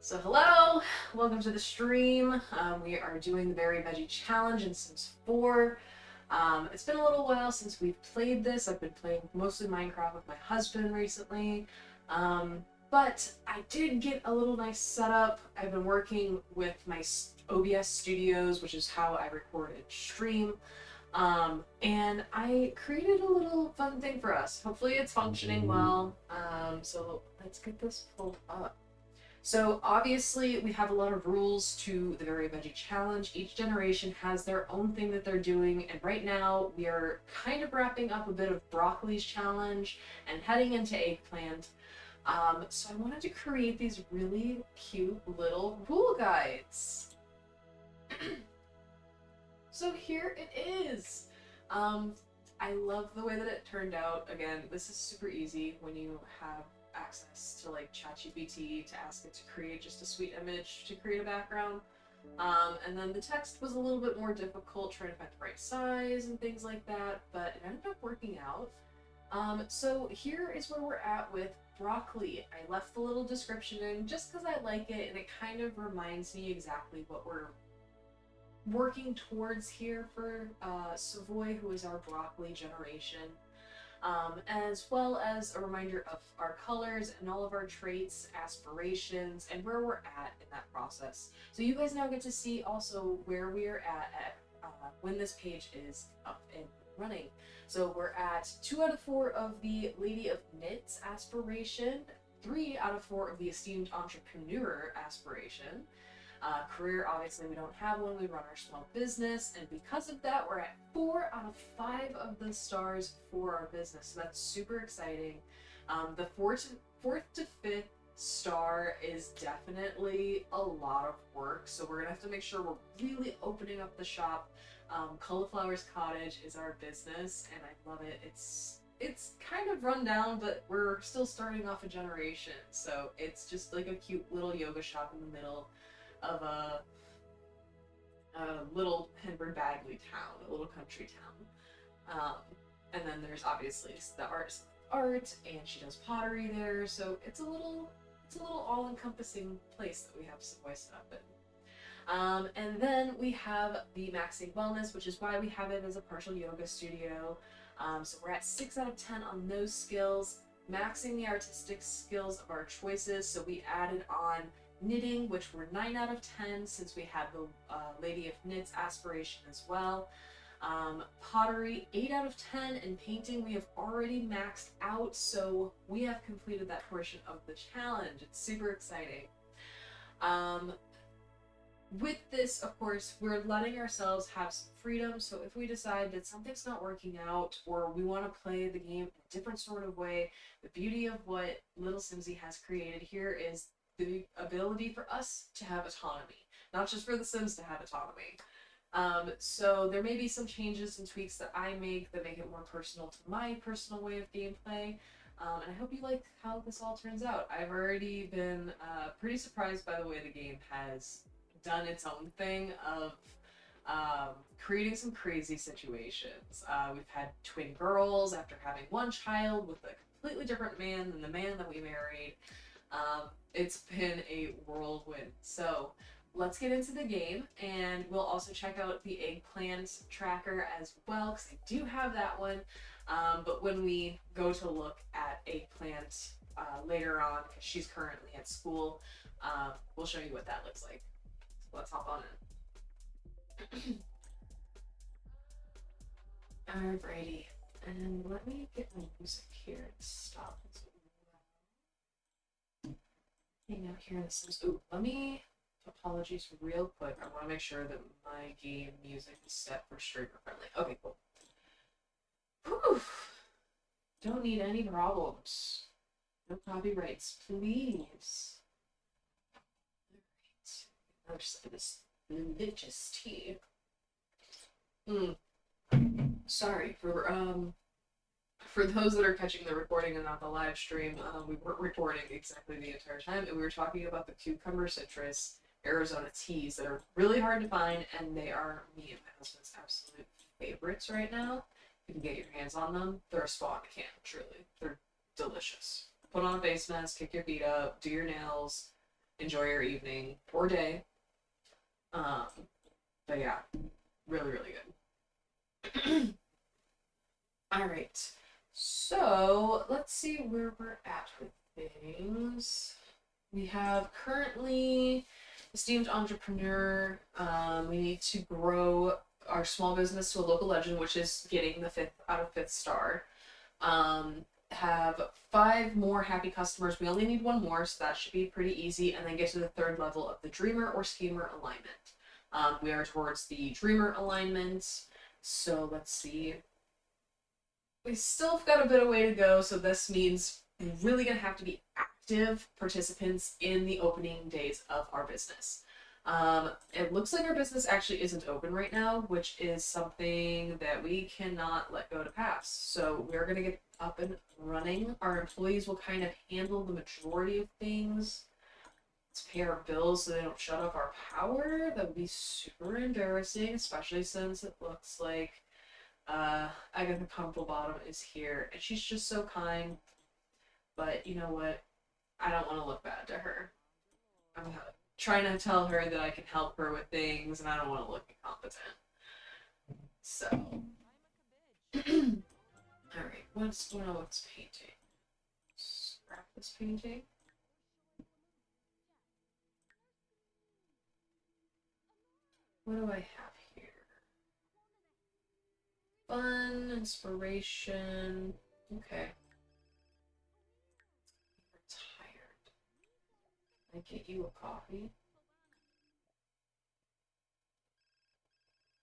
So hello, welcome to the stream. We are doing the Very Veggie challenge in Sims 4. It's been a little while since we've played this. I've been playing mostly Minecraft with my husband recently. But I did get a little nice setup. I've been working with my OBS studios, which is how I record and stream. And I created a little fun thing for us. Hopefully it's functioning well. So let's get this pulled up. So obviously we have a lot of rules to the Very Veggie challenge. Each generation has their own thing that they're doing, and right now we are kind of wrapping up a bit of broccoli's challenge and heading into eggplant. So I wanted to create these really cute little rule guides. So here it is. I love the way that it turned out. Again, this is super easy when you have access to like ChatGPT to ask it to create just a sweet image to create a background. And then the text was a little bit more difficult trying to find the right size and things like that, but it ended up working out. So here is where we're at with broccoli. I left the little description in just because I like it and it kind of reminds me exactly what we're working towards here for Savoy, who is our broccoli generation. As well as a reminder of our colors and all of our traits, aspirations, and where we're at in that process. So you guys now get to see also where we are at when this page is up and running. So we're at 2 out of 4 of the Lady of Knits aspiration, 3 out of 4 of the Esteemed Entrepreneur aspiration. Career, obviously we don't have one, we run our small business, and because of that we're at 4 out of 5 of the stars for our business, so that's super exciting. The fourth to fifth star is definitely a lot of work, so we're gonna have to make sure we're really opening up the shop. Cauliflower's Cottage is our business, and I love it. It's kind of run down, but we're still starting off a generation, so it's just like a cute little yoga shop in the middle of a little Henry Bagley town, a little country town. And then there's obviously the artist art, and she does pottery there, so it's a little all-encompassing place that we have Savoy set up in. And then we have the Maxing Wellness, which is why we have it as a partial yoga studio. So we're at 6 out of 10 on those skills, maxing the artistic skills of our choices, so we added on knitting, which were 9 out of 10 since we had the Lady of Knits aspiration as well. Pottery, 8 out of 10, and painting we have already maxed out, so we have completed that portion of the challenge. It's super exciting. With this, of course, we're letting ourselves have some freedom, so if we decide that something's not working out or we want to play the game in a different sort of way, the beauty of what Little Simsy has created here is the ability for us to have autonomy, not just for the Sims to have autonomy. So there may be some changes and tweaks that I make that make it more personal to my personal way of gameplay, and I hope you like how this all turns out. I've already been pretty surprised by the way the game has done its own thing of creating some crazy situations. We've had twin girls after having one child with a completely different man than the man that we married. It's been a whirlwind. So let's get into the game, and we'll also check out the eggplant tracker as well, because I do have that one. But when we go to look at eggplant later on, because she's currently at school, we'll show you what that looks like. So let's hop on in. Alrighty, and let me get my music here to stop. Hang out here in the Sims. Ooh, let me, apologies real quick. I want to make sure that my game music is set for streamer friendly. Okay, cool. Whew. Don't need any problems. No copyrights, please. Alright. Another sip of this delicious tea. Sorry for those that are catching the recording and not the live stream, we weren't recording exactly the entire time, and we were talking about the cucumber citrus Arizona teas that are really hard to find, and they are me and my husband's absolute favorites right now. If you can get your hands on them, they're a spa in a can, truly. They're delicious. Put on a face mask, kick your feet up, do your nails, enjoy your evening or day. Um, but yeah, really, really good. All right. So let's see where we're at with things. We have currently esteemed entrepreneur. We need to grow our small business to a local legend, which is getting the 5th star. Have 5 more happy customers. We only need 1 more, so that should be pretty easy. And then get to the 3rd level of the dreamer or schemer alignment. We are towards the dreamer alignment. So let's see. We still have got a bit of way to go, so this means we're really gonna have to be active participants in the opening days of our business. It looks like our business actually isn't open right now, which is something that we cannot let go to pass. So we're gonna get up and running. Our employees will kind of handle the majority of things. Let's pay our bills so they don't shut off our power. That would be super embarrassing, especially since it looks like Agatha Bottom is here, and she's just so kind. But you know what? I don't want to look bad to her. I'm trying to tell her that I can help her with things, and I don't want to look incompetent. So, all right. What's painting? Scrap this painting. What do I have here? Fun, inspiration. Okay. You're tired. Can I get you a coffee?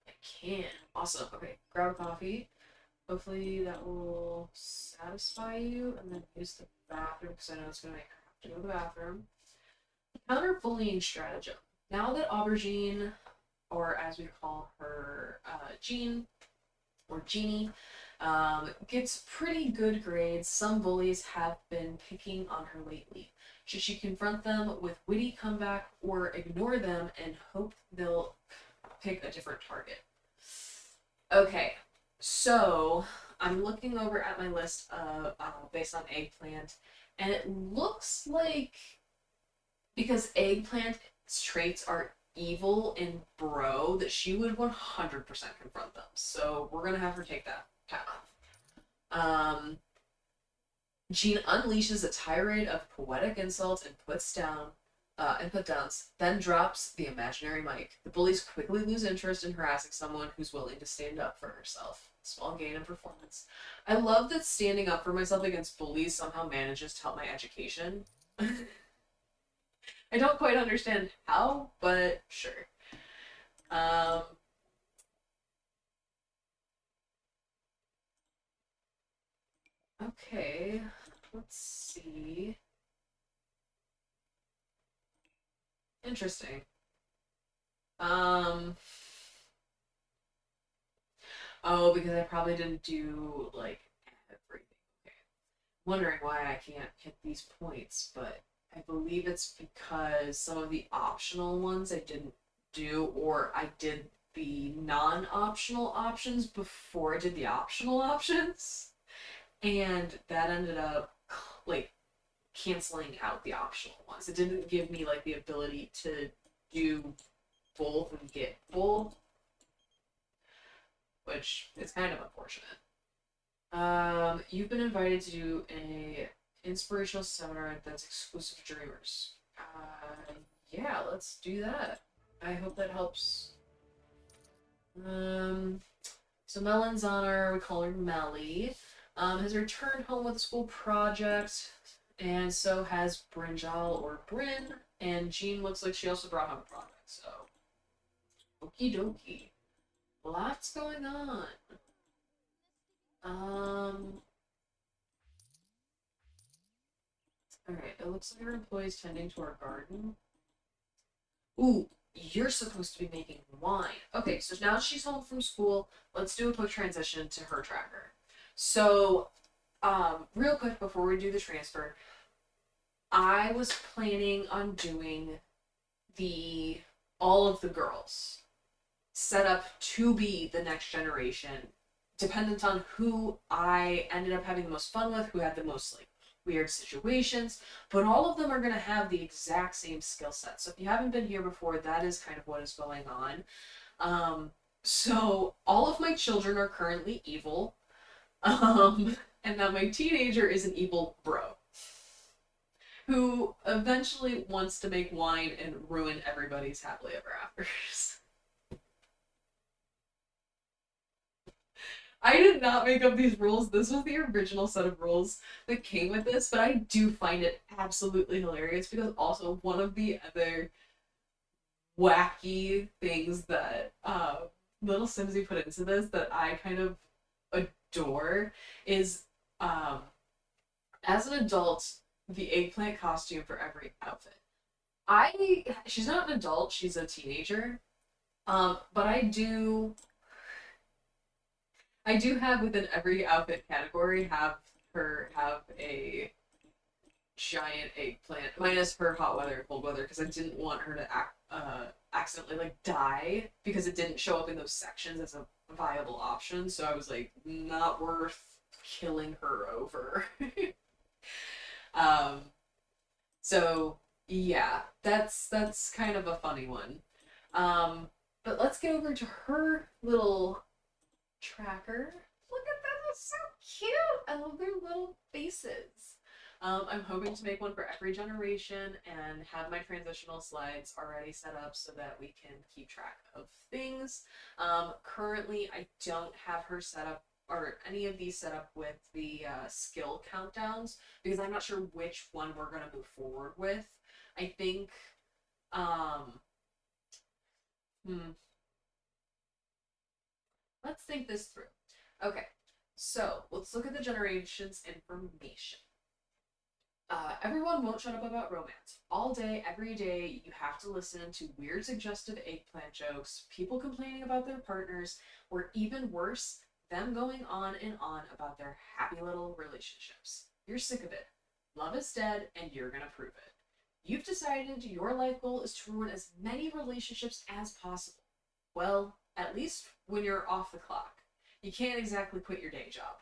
I can. Awesome. Okay, grab a coffee. Hopefully that will satisfy you, and then use the bathroom because I know it's going to make her have to go to the bathroom. Counter bullying stratagem. Now that Aubergine, or as we call her, Jean, or Jeannie, gets pretty good grades, some bullies have been picking on her lately. Should she confront them with witty comeback or ignore them and hope they'll pick a different target? Okay, so I'm looking over at my list of based on eggplant, and it looks like because eggplant's traits are evil and bro, that she would 100% confront them. So we're gonna have her take that path. Jean unleashes a tirade of poetic insults and put downs, then drops the imaginary mic. The bullies quickly lose interest in harassing someone who's willing to stand up for herself. Small gain in performance. I love that standing up for myself against bullies somehow manages to help my education. I don't quite understand how, but sure. Okay, let's see. Interesting. Oh, because I probably didn't do, like, everything. Okay. Wondering why I can't hit these points, but I believe it's because some of the optional ones I didn't do, or I did the non-optional options before I did the optional options, and that ended up, like, canceling out the optional ones. It didn't give me, like, the ability to do both and get both, which is kind of unfortunate. You've been invited to do a inspirational seminar that's exclusive to dreamers. Yeah, let's do that. I hope that helps. So Melon's honor, we call her Melly, has returned home with a school project, and so has Brinjal or Bryn, and Jean looks like she also brought home a project, so okie dokie. Lots going on. Alright, it looks like our employee's tending to our garden. Ooh, you're supposed to be making wine. Okay, so now she's home from school. Let's do a quick transition to her tracker. So, real quick before we do the transfer, I was planning on doing all of the girls set up to be the next generation, dependent on who I ended up having the most fun with, who had the most, like, weird situations, but all of them are going to have the exact same skill set. So if you haven't been here before, that is kind of what is going on. So all of my children are currently evil. And now my teenager is an evil bro who eventually wants to make wine and ruin everybody's happily ever afters. I did not make up these rules. This was the original set of rules that came with this, but I do find it absolutely hilarious because also one of the other wacky things that little Simsy put into this that I kind of adore is as an adult, the eggplant costume for every outfit. She's not an adult, she's a teenager. But I do have within every outfit category have a giant eggplant, minus her hot weather and cold weather, because I didn't want her to accidentally like die because it didn't show up in those sections as a viable option. So I was like, not worth killing her over. um, so yeah, that's kind of a funny one. But let's get over to her little tracker. Look at that, it's so cute. I love their little faces. I'm hoping to make one for every generation and have my transitional slides already set up so that we can keep track of things. Currently, I don't have her set up or any of these set up with the skill countdowns because I'm not sure which one we're going to move forward with. I think, um, let's think this through. Okay, so let's look at the generations information. Everyone won't shut up about romance. All day, every day, you have to listen to weird, suggestive eggplant jokes, people complaining about their partners, or even worse, them going on and on about their happy little relationships. You're sick of it. Love is dead, and you're gonna prove it. You've decided your life goal is to ruin as many relationships as possible. Well, at least when you're off the clock. You can't exactly quit your day job.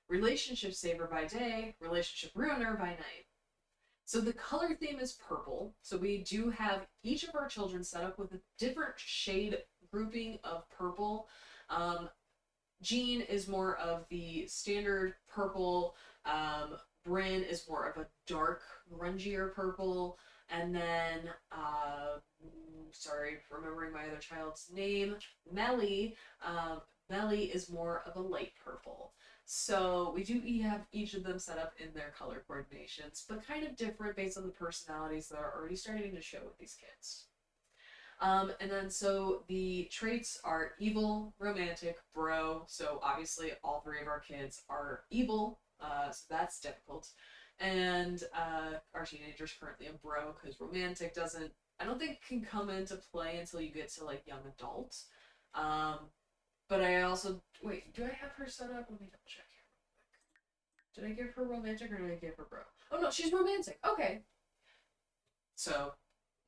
Relationship saver by day, relationship ruiner by night. So the color theme is purple. So we do have each of our children set up with a different shade grouping of purple. Jean is more of the standard purple. Bryn is more of a dark, grungier purple. And then, sorry, remembering my other child's name, Melly. Melly is more of a light purple. So we do have each of them set up in their color coordinations, but kind of different based on the personalities that are already starting to show with these kids. And then so the traits are evil, romantic, bro. So obviously all three of our kids are evil, so that's difficult. And our teenager's currently a bro because romantic doesn't, I don't think can come into play until you get to like young adult. But I also, wait, do I have her set up? Let me double check here. Did I give her romantic or did I give her bro? Oh no, she's romantic. Okay. So,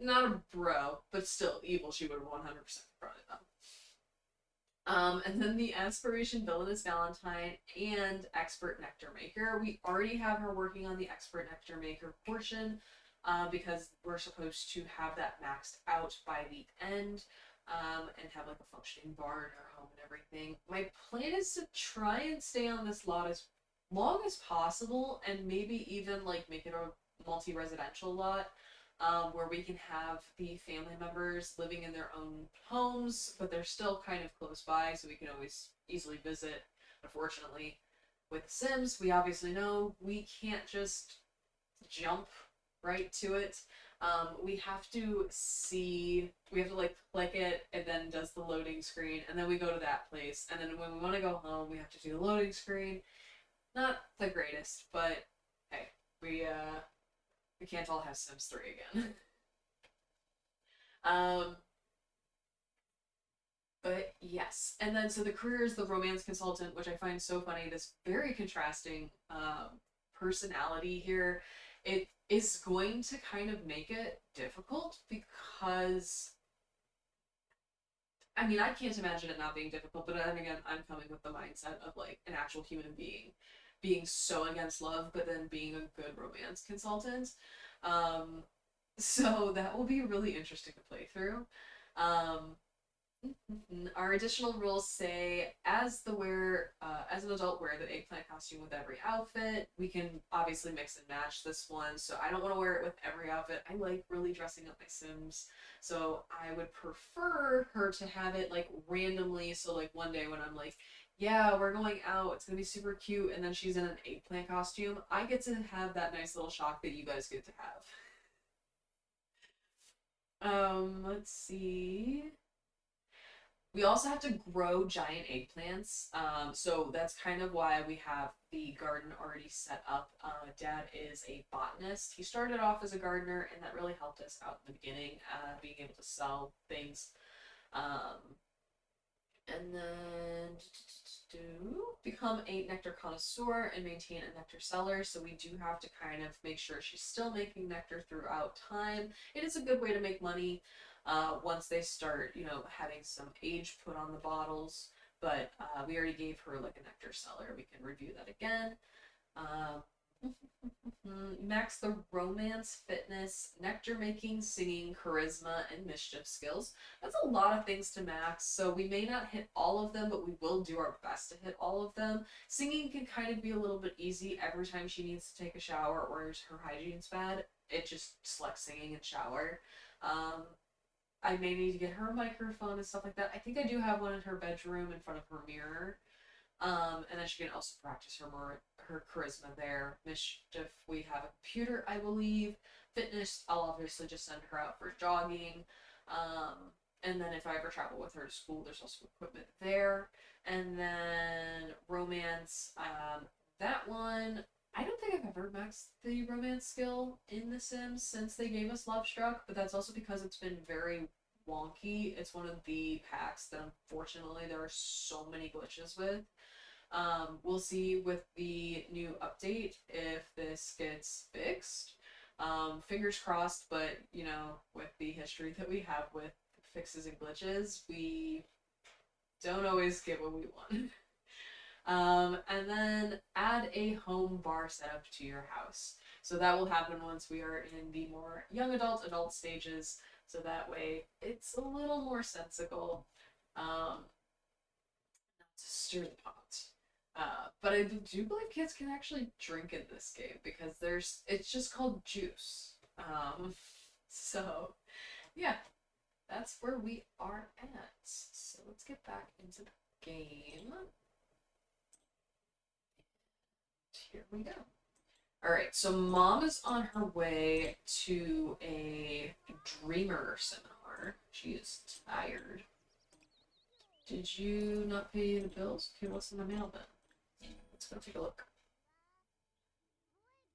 not a bro, but still evil. She would have 100% confronted them. And then the aspiration villainous Valentine and expert nectar maker. We already have her working on the expert nectar maker portion because we're supposed to have that maxed out by the end and have like a functioning bar in our home and everything. My plan is to try and stay on this lot as long as possible and maybe even like make it a multi-residential lot. Where we can have the family members living in their own homes, but they're still kind of close by, so we can always easily visit. Unfortunately, with Sims, we obviously know we can't just jump right to it. We have to like click it, and then does the loading screen, and then we go to that place, and then when we want to go home, we have to do the loading screen. Not the greatest, but hey, we can't all have Sims 3 again. But yes. And then so the career is the romance consultant, which I find so funny. This very contrasting personality here. It is going to kind of make it difficult because I mean, I can't imagine it not being difficult, but then again, I'm coming with the mindset of like an actual human being. being so against love, but then being a good romance consultant. Um, so that will be really interesting to play through. Um, our additional rules say, as an adult, wear the eggplant costume with every outfit. We can obviously mix and match this one, so I don't want to wear it with every outfit. I like really dressing up my Sims, so I would prefer her to have it like randomly. So like one day when I'm like, yeah, we're going out, it's gonna be super cute, and then she's in an eggplant costume, I get to have that nice little shock that you guys get to have. Let's see. We also have to grow giant eggplants. So that's kind of why we have the garden already set up. Dad is a botanist. He started off as a gardener, and that really helped us out in the beginning, being able to sell things. Um, and then become a nectar connoisseur and maintain a nectar cellar. So we do have to kind of make sure she's still making nectar throughout time. It is a good way to make money once they start, having some age put on the bottles. But we already gave her like a nectar cellar. We can review that again. Um, Max the romance, fitness, nectar making, singing, charisma, and mischief skills. That's a lot of things to max, so we may not hit all of them, but we will do our best to hit all of them. Singing can kind of be a little bit easy every time she needs to take a shower or her hygiene's bad. It just selects singing and shower. Um, I may need to get her a microphone and stuff like that. I think I do have one in her bedroom in front of her mirror. And then she can also practice her charisma there. Mischief, we have a computer, I believe. Fitness, I'll obviously just send her out for jogging. And then if I ever travel with her to school, there's also equipment there. And then romance, that one, I don't think I've ever maxed the romance skill in The Sims since they gave us Love Struck, but that's also because it's been very wonky. It's one of the packs that unfortunately there are so many glitches with. We'll see with the new update if this gets fixed. Fingers crossed, but with the history that we have with fixes and glitches, we don't always get what we want. And then add a home bar setup to your house. So that will happen once we are in the more young adult stages. So that way it's a little more sensical. Not to stir the pot. But I do believe kids can actually drink in this game because it's just called juice. So yeah, that's where we are at. So let's get back into the game. Here we go. Alright, so Mom is on her way to a dreamer seminar. She is tired. Did you not pay the bills? Okay, what's in the mail then? Let's go take a look.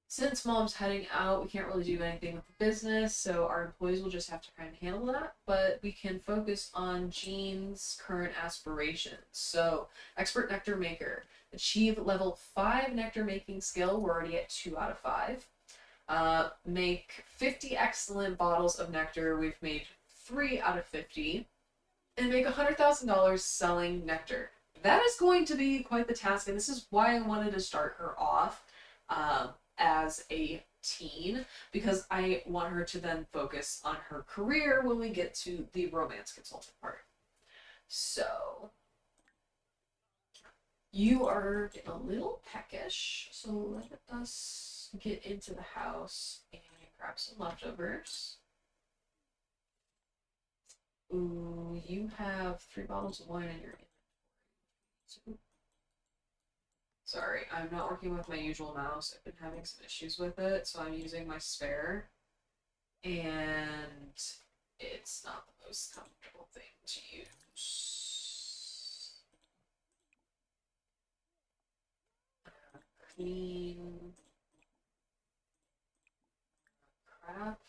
Since Mom's heading out, we can't really do anything with the business, so our employees will just have to kind of handle that, but we can focus on Jean's current aspirations. So, Expert Nectar Maker. Achieve level 5 nectar making skill. We're already at 2 out of 5. Make 50 excellent bottles of nectar. We've made 3 out of 50. And make $100,000 selling nectar. That is going to be quite the task, and this is why I wanted to start her off as a teen, because I want her to then focus on her career when we get to the romance consultant part. So, you are getting a little peckish, so let us get into the house and grab some leftovers. Ooh, you have 3 bottles of wine in your inventory. Sorry, I'm not working with my usual mouse. I've been having some issues with it, so I'm using my spare. And it's not the most comfortable thing to use. Clean. Crap.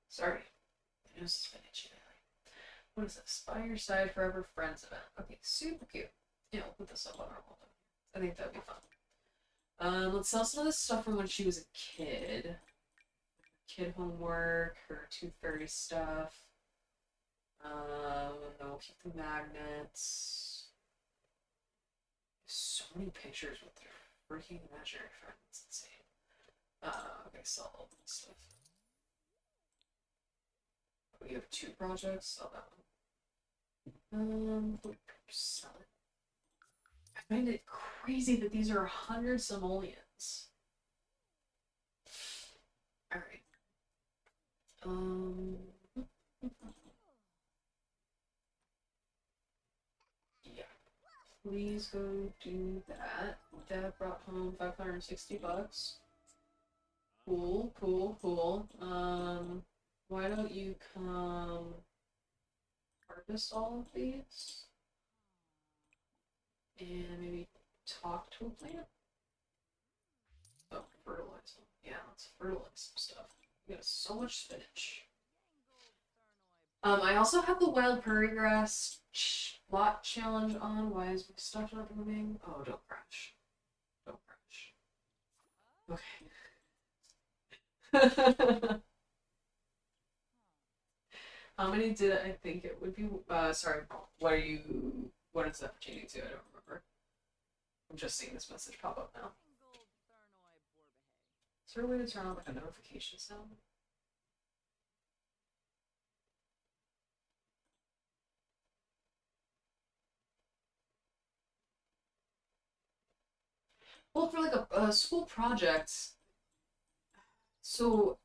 Sorry. It was spinach. What is this? By your side forever friends event. Okay, super cute. Yeah, we'll put this up on our wall. I think that'd be fun. Let's sell some of this stuff from when she was a kid. kid homework, her tooth fairy stuff. And then we'll keep the magnets. So many pictures with their freaking imaginary friends. It's insane. Okay, sell all this stuff. We have 2 projects. Sell that one. Sell it. I find it crazy that these are 100 simoleons. Alright. Yeah. Please go do that. Dad brought home 560 bucks. Cool, cool, cool. Why don't you come harvest all of these? And maybe talk to a plant? Oh, fertilize them. Yeah, let's fertilize some stuff. We got so much spinach. I also have the wild prairie grass lot challenge on. Why is my stuff not moving? Oh, don't crash. Don't crash. Okay. How many did I think it would be? Sorry, what is that pertaining to? I don't remember. I'm just seeing this message pop up now. Is there a way to turn on like a notification sound? Well, for like a school project, so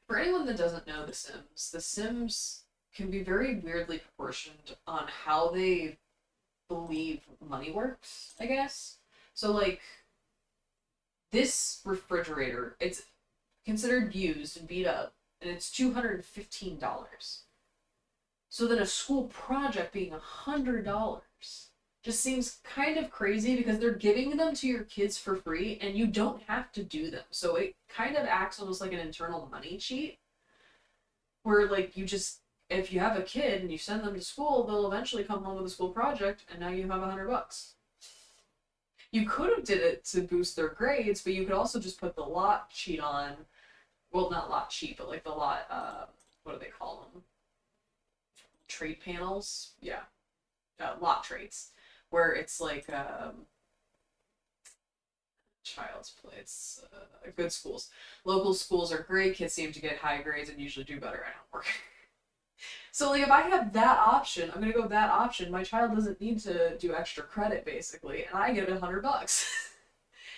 for anyone that doesn't know The Sims can be very weirdly proportioned on how they believe money works, I guess. So like this refrigerator, it's considered used and beat up, and it's $215. So then a school project being $100 just seems kind of crazy because they're giving them to your kids for free and you don't have to do them. So it kind of acts almost like an internal money cheat where like you just if you have a kid and you send them to school, they'll eventually come home with a school project and now you have $100. You could have did it to boost their grades, but you could also just put the lot cheat on. Well, not lot cheat, but like the lot what do they call them? Trade panels? Yeah. Lot traits where it's like child's play. It's good schools. Local schools are great. Kids seem to get high grades and usually do better at homework. So like if I have that option, I'm gonna go with that option. My child doesn't need to do extra credit basically, and I get $100.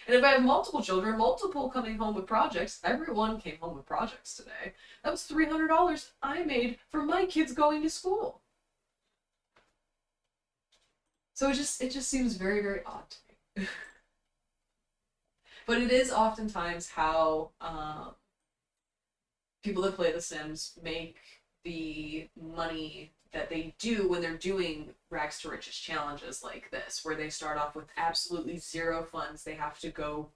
And if I have multiple children, multiple coming home with projects, everyone came home with projects today. That was $300 I made from my kids going to school. So it just seems very, very odd to me. But it is oftentimes how people that play The Sims make the money that they do when they're doing rags to riches challenges like this, where they start off with absolutely zero funds. They have to go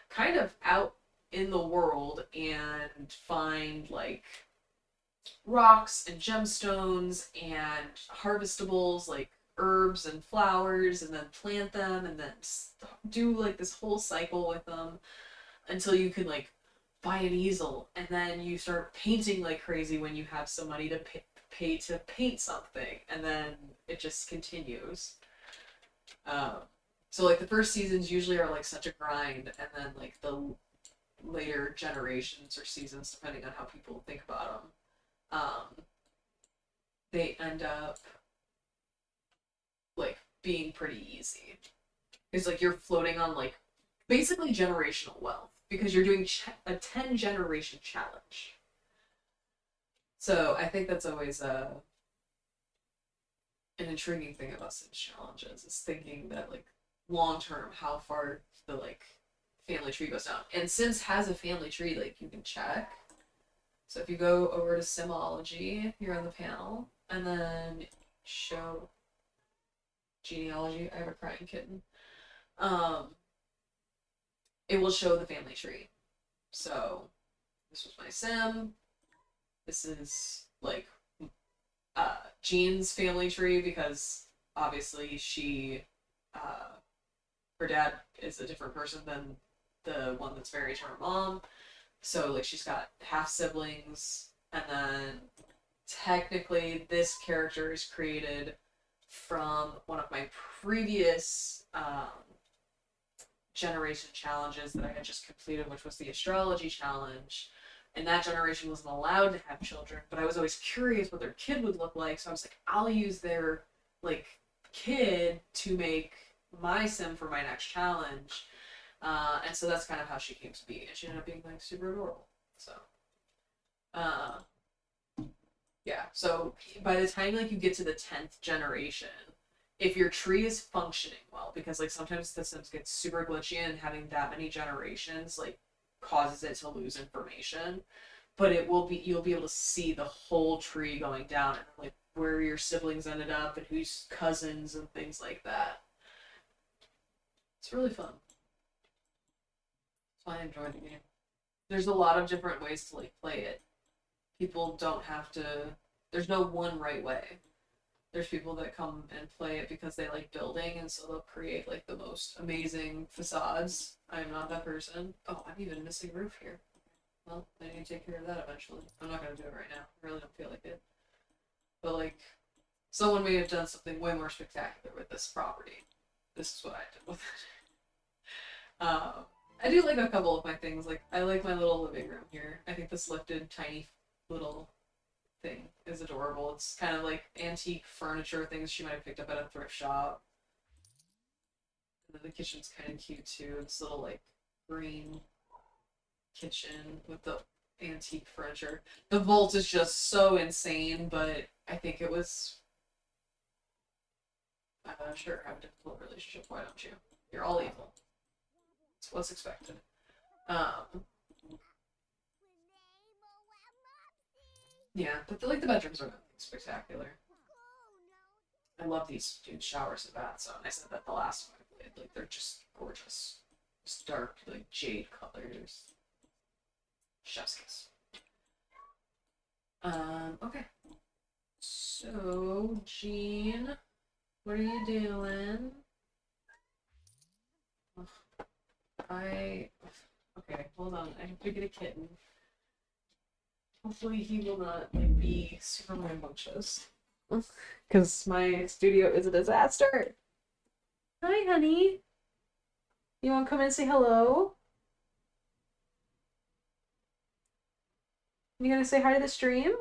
kind of out in the world and find like rocks and gemstones and harvestables like herbs and flowers and then plant them and then do like this whole cycle with them until you can like buy an easel and then you start painting like crazy when you have some money to pay to paint something and then it just continues. So like the first seasons usually are like such a grind and then like the later generations or seasons depending on how people think about them, they end up like being pretty easy. It's like you're floating on like basically generational wealth because you're doing a 10 generation challenge. So I think that's always an intriguing thing about Sims challenges is thinking that like long term how far the like family tree goes down. And Sims has a family tree like you can check. So if you go over to Simology here on the panel and then show genealogy, I have a crying kitten. It will show the family tree. So this was my Sim. This is like Jean's family tree because obviously she her dad is a different person than the one that's married to her mom. So like she's got half siblings, and then technically this character is created from one of my previous generation challenges that I had just completed, which was the astrology challenge. And that generation wasn't allowed to have children, but I was always curious what their kid would look like. So I was like, I'll use their like kid to make my sim for my next challenge. And so that's kind of how she came to be. And she ended up being like super adorable. So, uh, yeah. So by the time like you get to the 10th generation, if your tree is functioning well, because like sometimes the Sims get super glitchy and having that many generations like causes it to lose information. But it will be you'll be able to see the whole tree going down and like where your siblings ended up and who's cousins and things like that. It's really fun. So I enjoy the game. There's a lot of different ways to like play it. People don't have to. There's no one right way. There's people that come and play it because they like building, and so they'll create like the most amazing facades. I am not that person. Oh, I'm even missing roof here. Well, I need to take care of that eventually. I'm not gonna do it right now. I really don't feel like it. But like, someone may have done something way more spectacular with this property. This is what I did with it. I do like a couple of my things. Like, I like my little living room here. I think this lifted tiny little thing is adorable. It's kind of like antique furniture things she might have picked up at a thrift shop. And then the kitchen's kind of cute too. This little like green kitchen with the antique furniture. The vault is just so insane, but I think it was sure, have a difficult relationship. Why don't you? You're all evil. It's what's expected. Um, yeah, but like the bedrooms are nothing spectacular. I love these dude showers and baths. So I said that the last one I played. Like they're just gorgeous. Just dark, like jade colors. Chef's kiss. Okay. So, Jean, what are you doing? Okay, hold on. I have to get a kitten. Hopefully he will not like be super rambunctious. Because my studio is a disaster. Hi, honey. You want to come and say hello? You gonna say hi to the stream?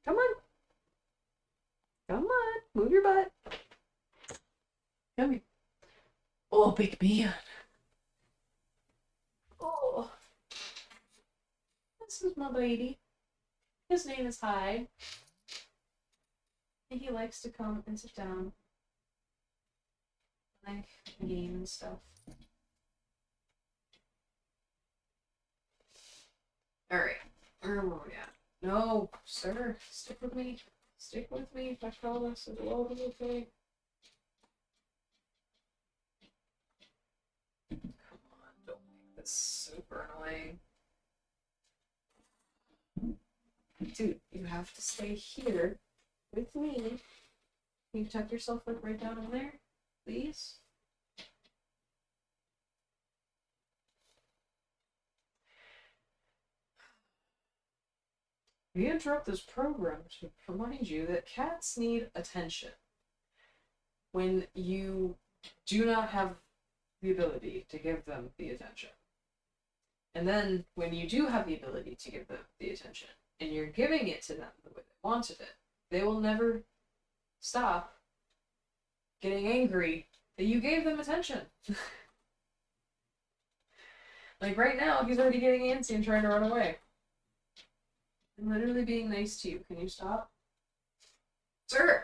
Come on. Come on. Move your butt. Come here. Oh, big man. Oh. This is my baby. His name is Hyde. And he likes to come and sit down. Like game and stuff. Alright. Where were we at? No, sir. Stick with me. Stick with me. I promise it will all be okay. Come on, don't make this super annoying. Dude, you have to stay here with me. Can you tuck yourself like right down in there? Please? We interrupt this program to remind you that cats need attention. When you do not have the ability to give them the attention. And then when you do have the ability to give them the attention, and you're giving it to them the way they wanted it, they will never stop getting angry that you gave them attention. Like right now, he's already getting antsy and trying to run away. I'm literally being nice to you. Can you stop? Sir!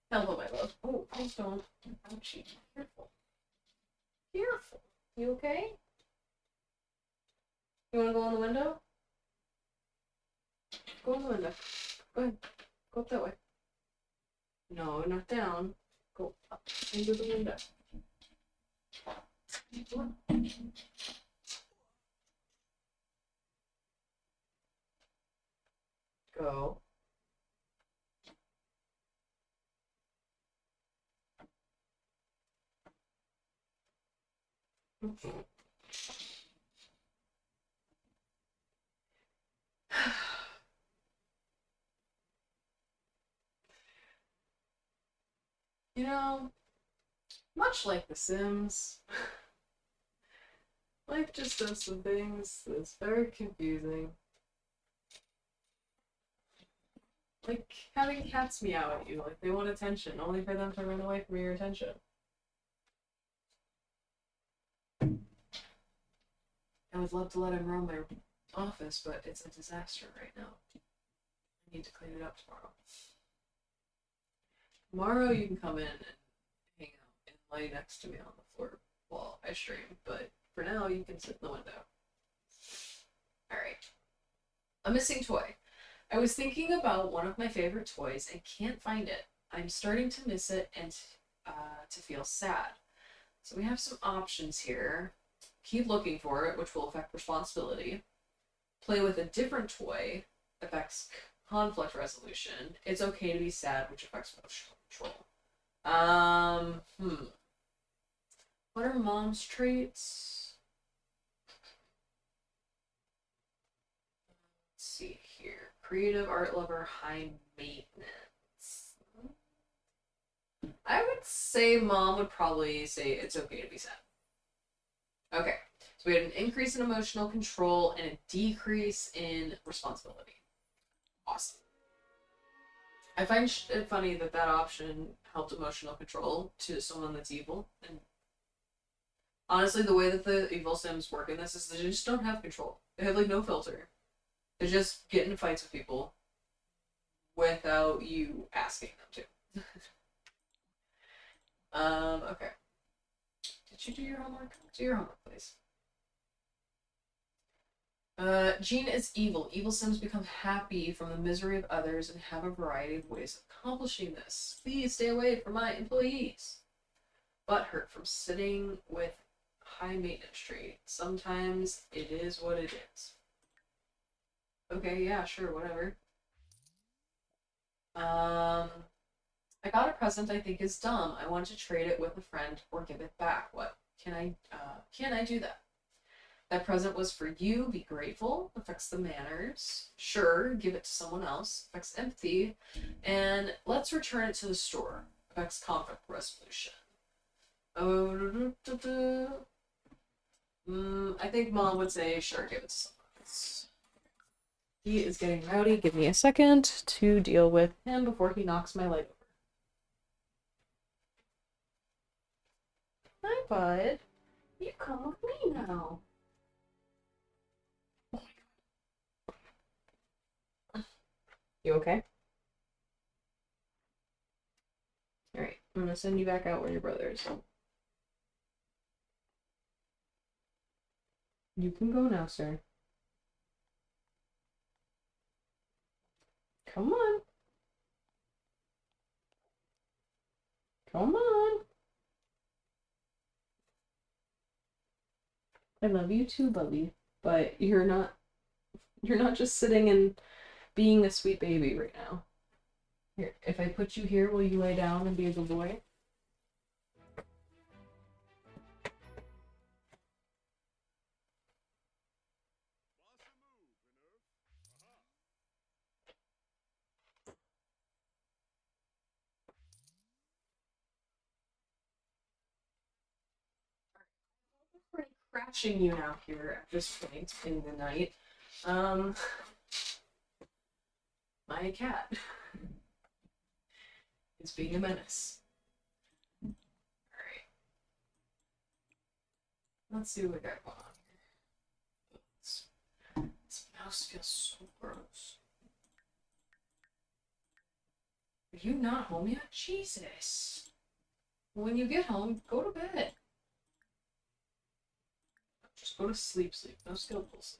Hello, my love. Oh, please don't. Ouchie. Careful. Careful. You okay? You want to go in the window? Go in the window. Go ahead. Go up that way. No, not down. Go up into the window. Come on. Go. You know, much like The Sims, life just does some things that's very confusing. Like having cats meow at you, like they want attention, only for them to run away from your attention. I would love to let him roam my office, but it's a disaster right now. I need to clean it up tomorrow. Tomorrow you can come in and hang out and lay next to me on the floor while I stream, but for now you can sit in the window. Alright. A missing toy. I was thinking about one of my favorite toys and can't find it. I'm starting to miss it and to feel sad. So we have some options here. Keep looking for it, which will affect responsibility. Play with a different toy, affects conflict resolution. It's okay to be sad, which affects emotional control. What are mom's traits? Let's see here. Creative, art lover, high maintenance. I would say mom would probably say it's okay to be sad. Okay, so we had an increase in emotional control and a decrease in responsibility. Awesome. I find it funny that that option helped emotional control to someone that's evil. And honestly, the way that the evil Sims work in this is they just don't have control. They have like no filter. They just get into fights with people without you asking them to. Okay. Did you do your homework? Do your homework, please. Jean is evil. Evil Sims become happy from the misery of others and have a variety of ways of accomplishing this. Please stay away from my employees. Butthurt from sitting with high maintenance tree. Sometimes it is what it is. Okay, yeah, sure, whatever. I got a present I think is dumb. I want to trade it with a friend or give it back. What can I do that? That present was for you. Be grateful. Affects the manners. Sure, give it to someone else. Affects empathy. And let's return it to the store. Affects conflict resolution. I think mom would say, sure, give it to someone else. He is getting rowdy. Give me a second to deal with him before he knocks my leg over. Hi, bud. You come with me now. You okay? Alright, I'm gonna send you back out where your brother is. You can go now, sir. Come on. Come on. I love you too, Bubby. But you're not just sitting and being a sweet baby right now. Here, if I put you here, will you lay down and be a good boy? Crashing you now here at this point in the night. My cat is being a menace. Alright. Let's see what we got going on here. This mouse feels so gross. Are you not home yet? Jesus. When you get home, go to bed. Just go to sleep. No skillful sleep.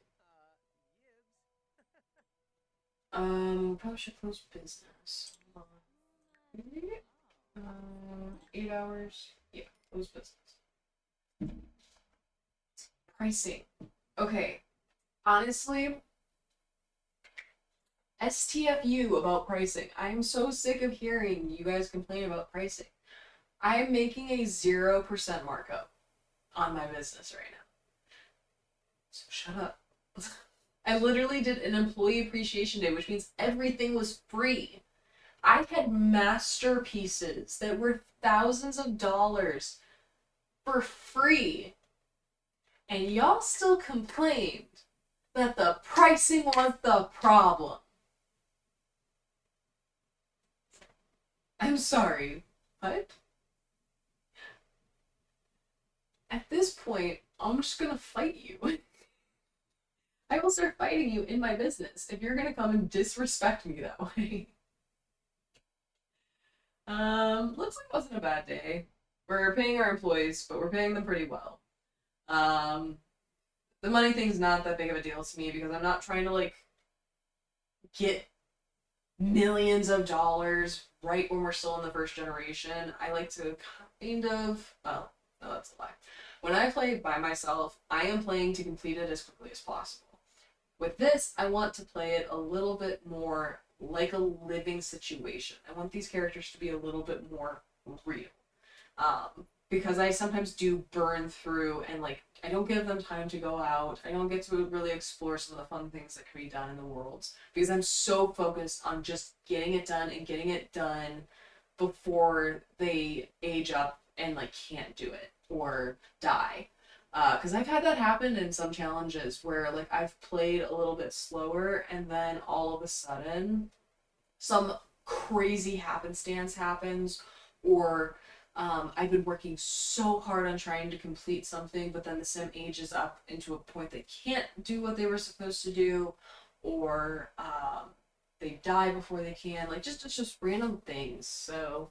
Probably should close business. 8 hours. Yeah, close business. Pricing. Okay. Honestly, STFU about pricing. I'm so sick of hearing you guys complain about pricing. I'm making a 0% markup on my business right now. So shut up. I literally did an employee appreciation day, which means everything was free. I had masterpieces that were thousands of dollars for free. And y'all still complained that the pricing was the problem. I'm sorry. What? At this point, I'm just gonna fight you. I will start fighting you in my business if you're gonna come and disrespect me that way. Looks like it wasn't a bad day. We're paying our employees, but we're paying them pretty well. The money thing's not that big of a deal to me because I'm not trying to like get millions of dollars right when we're still in the first generation. I like to kind of, well, no, that's a lie. When I play by myself, I am playing to complete it as quickly as possible. With this, I want to play it a little bit more like a living situation. I want these characters to be a little bit more real. Because I sometimes do burn through and like I don't give them time to go out. I don't get to really explore some of the fun things that can be done in the worlds because I'm so focused on just getting it done and getting it done before they age up and like can't do it or die. Because I've had that happen in some challenges where like I've played a little bit slower and then all of a sudden some crazy happenstance happens or I've been working so hard on trying to complete something, but then the sim ages up into a point they can't do what they were supposed to do, or they die before they can. Like just random things. So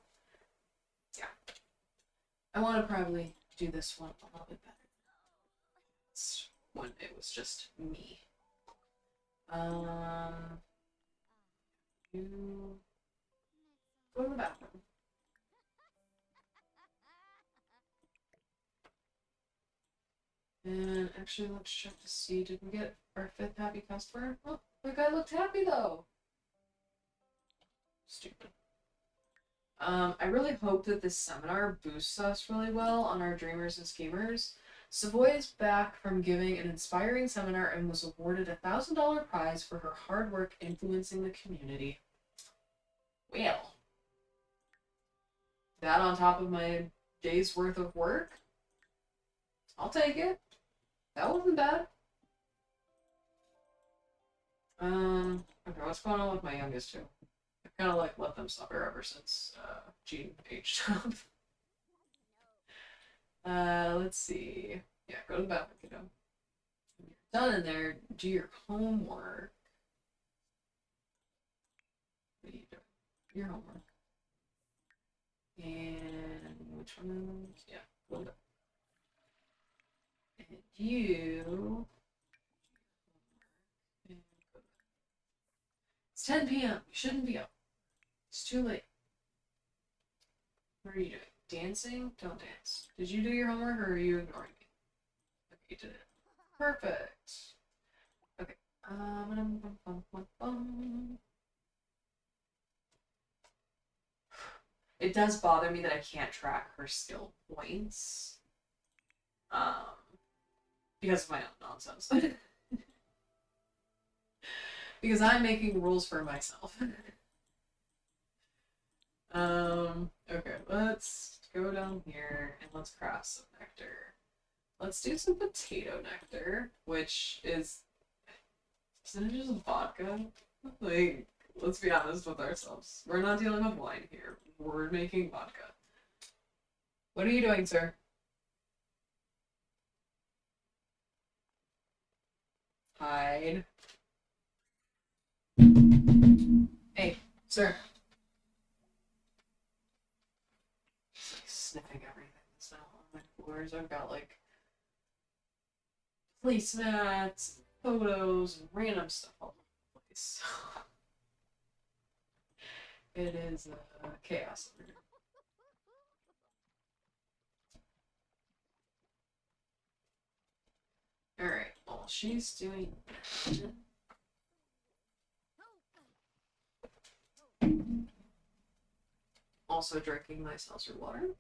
yeah, I want to probably do this one a little bit better. It's when it was just me. You go to the bathroom. And actually, let's check to see, did we get our 5th happy customer? Oh, the guy looked happy though. Stupid. I really hope that this seminar boosts us really well on our Dreamers and Schemers. Savoy is back from giving an inspiring seminar and was awarded a $1,000 prize for her hard work influencing the community. Well, that on top of my day's worth of work, I'll take it. That wasn't bad. Okay, what's going on with my youngest two? I've kind of like let them suffer ever since Jean aged up. Let's see. Yeah, go to the bathroom, kiddo. When you're done in there, do your homework. What are you doing? Your homework. And which one? Yeah, go to bed. And you. It's 10 p.m. You shouldn't be up. It's too late. What are you doing? Dancing? Don't dance. Did you do your homework or are you ignoring me? Okay, you did it. Perfect. Okay. It does bother me that I can't track her skill points. Because of my own nonsense. Because I'm making rules for myself. Okay, let's go down here and let's craft some nectar. Let's do some potato nectar, which is... Isn't it just vodka? Like, let's be honest with ourselves. We're not dealing with wine here. We're making vodka. What are you doing, sir? Hide. Hey, sir. He's like sniffing everything that's now on my floors. I've got like placemats, photos, and random stuff all over the place. It is chaos over here. Alright, well, she's doing that. Also drinking my seltzer water.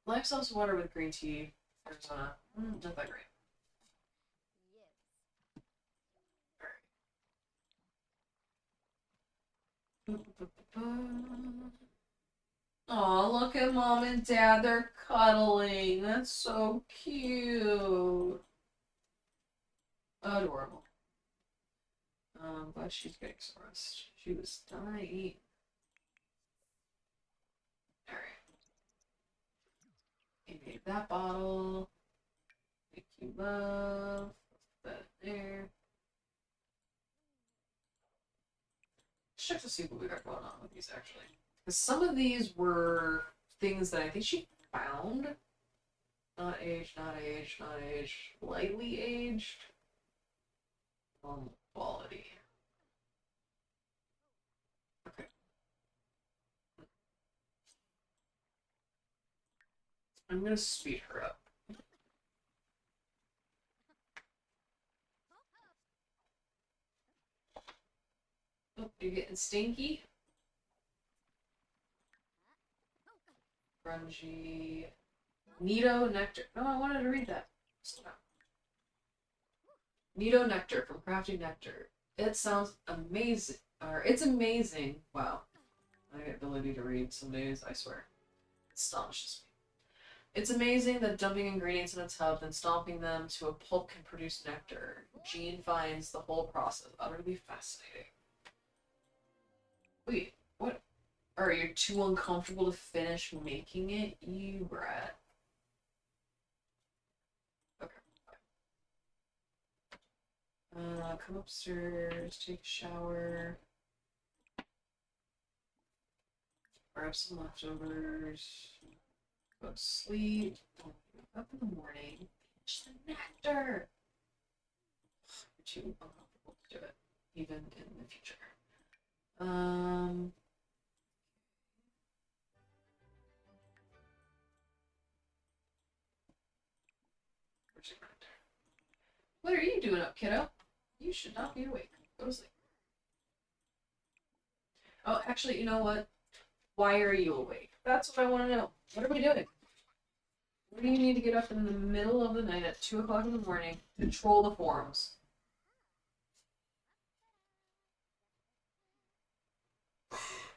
Life sauce water with green tea, Arizona. Not that great. Oh, look at mom and dad. They're cuddling. That's so cute. Adorable. Glad she's getting some rest. She was dying. Alright. I made that bottle. Thank you, love. Put that there. Let's check to see what we got going on with these, actually. Because some of these were things that I think she found. Not aged, not aged, not aged. Lightly aged. Quality. Okay. I'm gonna speed her up. Oh, you're getting stinky? Grungy. Nido Nectar. No, I wanted to read that. Slow down. Nido Nectar from Crafty Nectar. It sounds amazing. Or, it's amazing. Wow. I get the ability to read some days, I swear. It astonishes me. It's amazing that dumping ingredients in a tub, then stomping them to a pulp can produce nectar. Jean finds the whole process utterly fascinating. Wait, what? Are you too uncomfortable to finish making it, you brat? Okay. Come upstairs, take a shower. Grab some leftovers. Go to sleep. Wake up in the morning. Finish the nectar! You're too uncomfortable to do it, even in the future. Where's your nectar? What are you doing up, kiddo? You should not be awake. Go to sleep. Oh, actually, you know what? Why are you awake? That's what I want to know. What are we doing? Why do you need to get up in the middle of the night at 2 o'clock in the morning to troll the forums?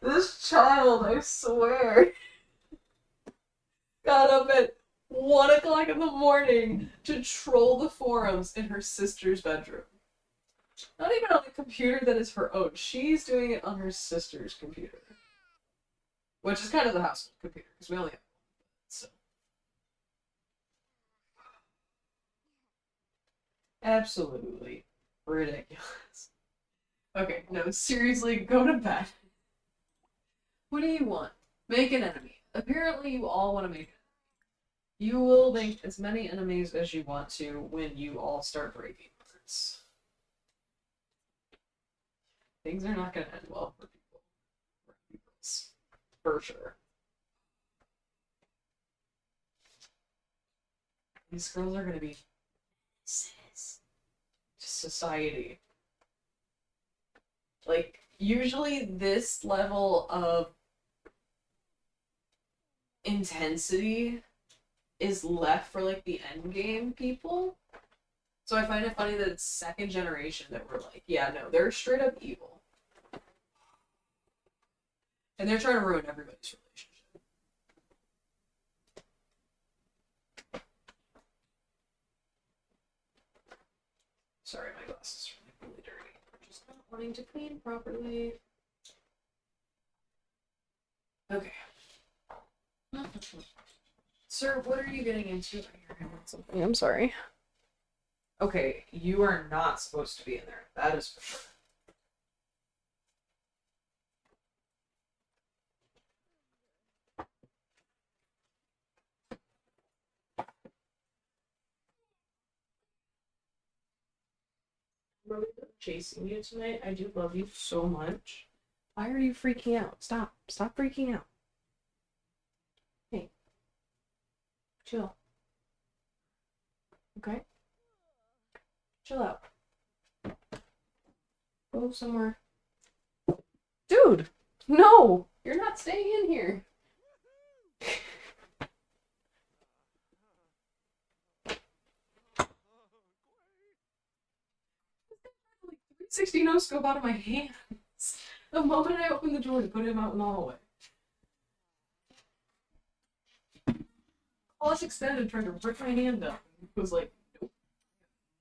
This child, I swear, got up at 1 o'clock in the morning to troll the forums in her sister's bedroom. Not even on the computer that is her own. She's doing it on her sister's computer. Which is kind of the household computer, because we only have one. So. Absolutely ridiculous. Okay, no, seriously, go to bed. What do you want? Make an enemy. Apparently, you all want to make an enemy. You will make as many enemies as you want to when you all start breaking hearts. Things are not going to end well for people. For sure. These girls are going to be just society. Like, usually this level of intensity is left for, like, the endgame people. So I find it funny that it's second generation that we're like, yeah, no, they're straight up evil. And they're trying to ruin everybody's relationship. Sorry, my glasses are really dirty. I'm just not wanting to clean properly. Okay. Sir, what are you getting into? Something. I'm sorry. Okay, you are not supposed to be in there. That is for sure. Really chasing you tonight. I do love you so much. Why are you freaking out? Stop. Stop freaking out. Hey. Chill. Okay? Chill out. Go somewhere. Dude! No! You're not staying in here. 360 no scope out of my hands. The moment I opened the door to put him out in the hallway. Claws extended, tried to rip my hand up. It was like, nope,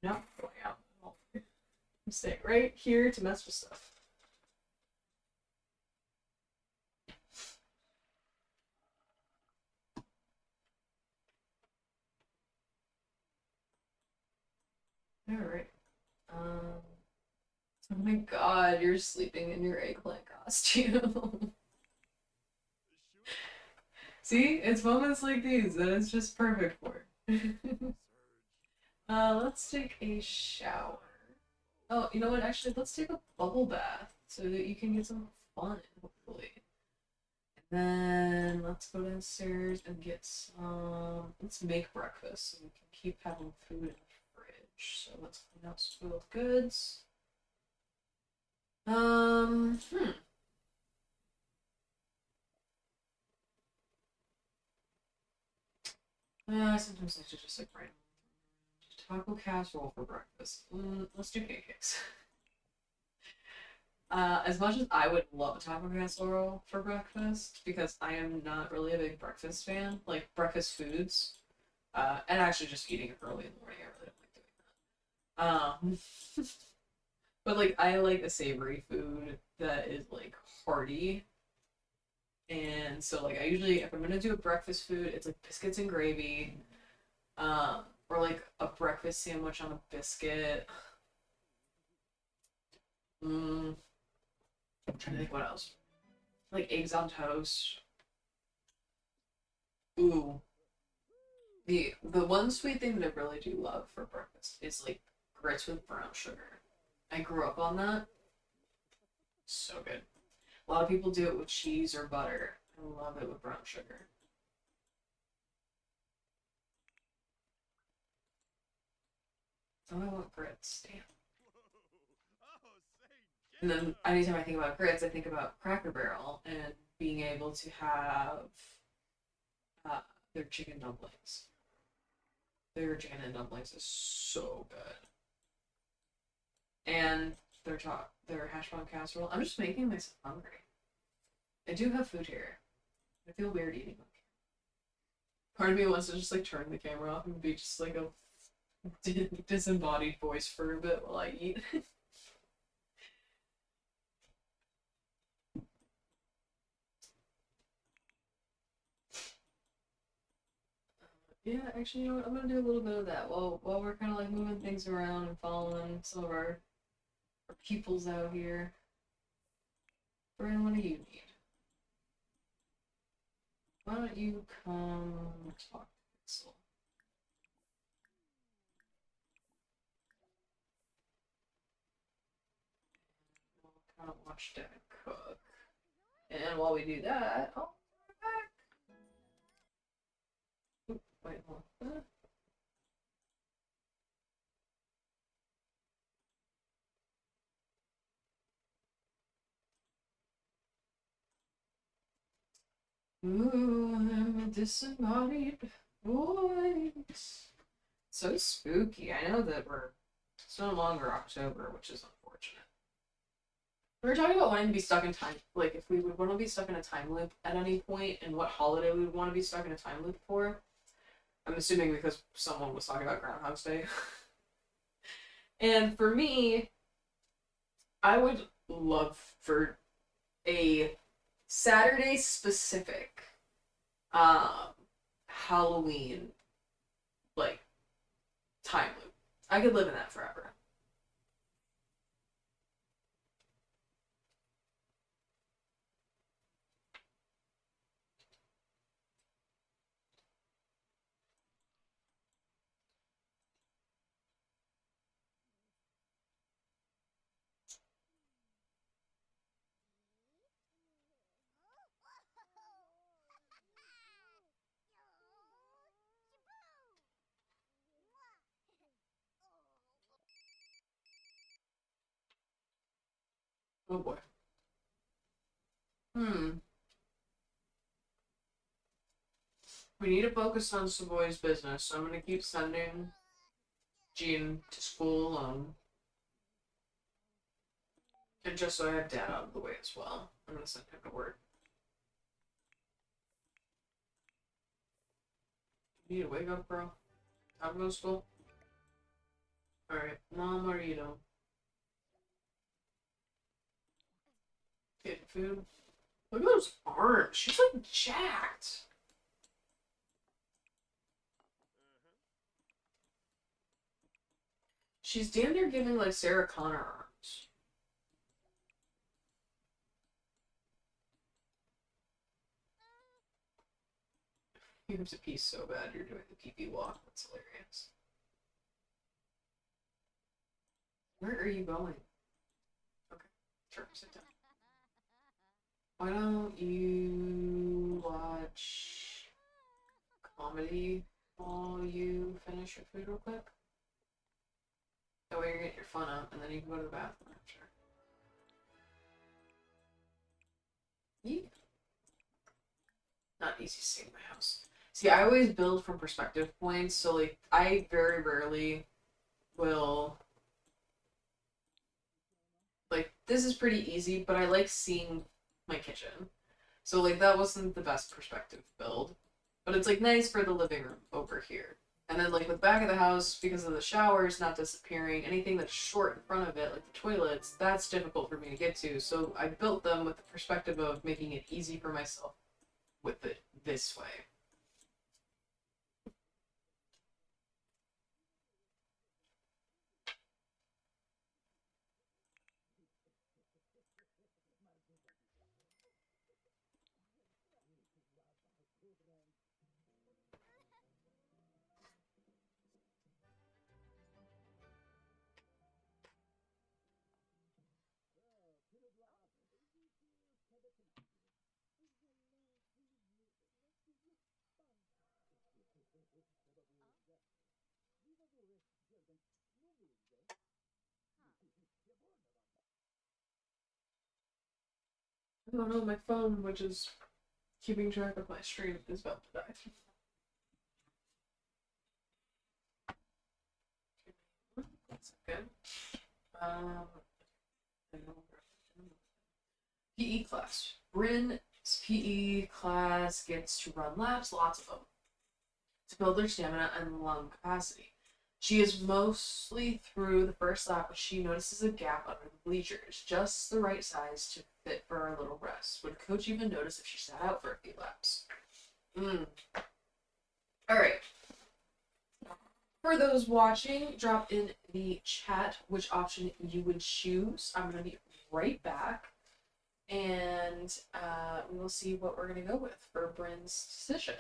not going out in the hallway. I'm staying right here to mess with stuff. Alright. Oh my god, you're sleeping in your eggplant costume. See? It's moments like these that it's just perfect for. Let's take a shower. Oh, you know what? Actually, let's take a bubble bath so that you can get some fun, hopefully. And then let's go downstairs and get some. Let's make breakfast so we can keep having food in the fridge. So let's clean out spoiled goods. Hmm. Sometimes I should just like write taco casserole for breakfast. Let's do pancakes. As much as I would love a taco casserole for breakfast, because I am not really a big breakfast fan, like breakfast foods, and actually just eating it early in the morning, I really don't like doing that. But like I like a savory food that is like hearty, and so like I usually if I'm gonna do a breakfast food, it's like biscuits and gravy, or like a breakfast sandwich on a biscuit. Mm, I'm trying to think what else. Like eggs on toast. Ooh, the one sweet thing that I really do love for breakfast is like grits with brown sugar. I grew up on that. So good. A lot of people do it with cheese or butter. I love it with brown sugar. Oh, I want grits. Damn. And then anytime I think about grits, I think about Cracker Barrel and being able to have uh, their chicken dumplings. Their chicken and dumplings is so good. And their hash brown casserole. I'm just making myself hungry. I do have food here. I feel weird eating them. Part of me wants to just like turn the camera off and be just like a disembodied voice for a bit while I eat. Yeah, actually, you know what? I'm gonna do a little bit of that while we're kind of like moving things around and following some of our pupils out here. Brian, what do you need? Why don't you come talk to Pixel? We'll kind of watch Dad cook. And while we do that, I'll be back. Oop, wait, hold on. Ooh, I'm a disembodied voice. So spooky. I know that it's no longer October, which is unfortunate. We were talking about wanting to be stuck in time, like if we would want to be stuck in a time loop at any point, and what holiday we would want to be stuck in a time loop for. I'm assuming because someone was talking about Groundhog's Day. And for me, I would love for a Saturday specific um Halloween like time loop. I could live in that forever. Oh boy. Hmm. We need to focus on Savoy's business, so I'm gonna keep sending Jean to school alone. And just so I have Dad out of the way as well, I'm gonna send him to work. You need to wake up, bro. Time to go to school. Alright, Mom, what are you doing? Getting food. Look at those arms. She's like jacked. She's damn near giving like Sarah Connor arms. You have to pee so bad you're doing the pee-pee walk. That's hilarious. Where are you going? Okay, sure, sit down. Why don't you watch comedy while you finish your food real quick? That way you're getting your fun up, and then you can go to the bathroom after. Yeah. Not easy seeing my house. See, I always build from perspective points, so like I very rarely will like this is pretty easy, but I like seeing my kitchen. So like that wasn't the best perspective build, but it's like nice for the living room over here. And then like with back of the house, because of the showers not disappearing, anything that's short in front of it, like the toilets, that's difficult for me to get to. So I built them with the perspective of making it easy for myself with it this way. I don't know, my phone, which is keeping track of my stream, is about to die. That's good. Um, PE class. Bryn's PE class gets to run laps, lots of them, to build their stamina and lung capacity. She is mostly through the first lap when she notices a gap under the bleachers, just the right size to fit for a little rest. Would coach even notice if she sat out for a few laps? Alright. For those watching, drop in the chat which option you would choose. I'm going to be right back. And we will see what we're going to go with for Bryn's decision.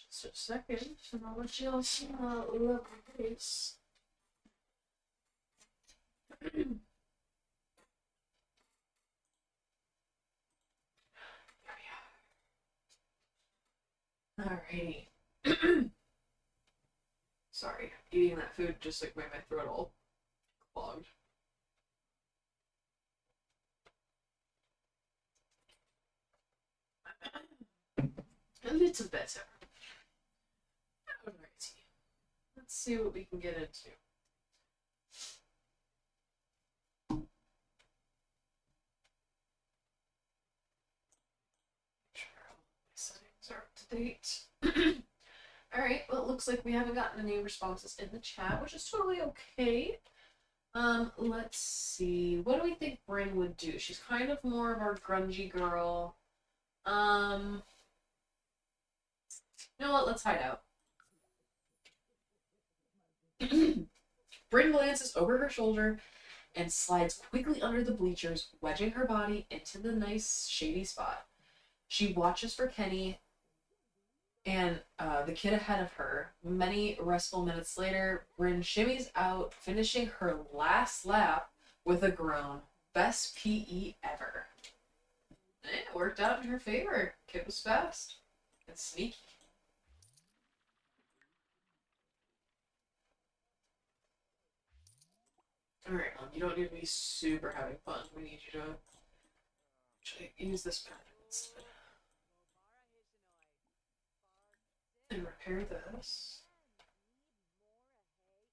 Just a second, and I'll let you all see my lovely face. Alrighty. Sorry, eating that food just like made my throat all clogged. A little better. Alrighty. Let's see what we can get into. Make sure all my settings are up to date. Alright, well it looks like we haven't gotten any responses in the chat, which is totally okay. Let's see. What do we think Bryn would do? She's kind of more of our grungy girl. You know what? Let's hide out. Bryn glances over her shoulder and slides quickly under the bleachers, wedging her body into the nice shady spot. She watches for Kenny and the kid ahead of her. Many restful minutes later, Bryn shimmies out, finishing her last lap with a groan. Best PE ever. It worked out in her favor. Kid was fast and sneaky. Alright, you don't need to be super having fun. We need you to actually use this pad instead. And repair this.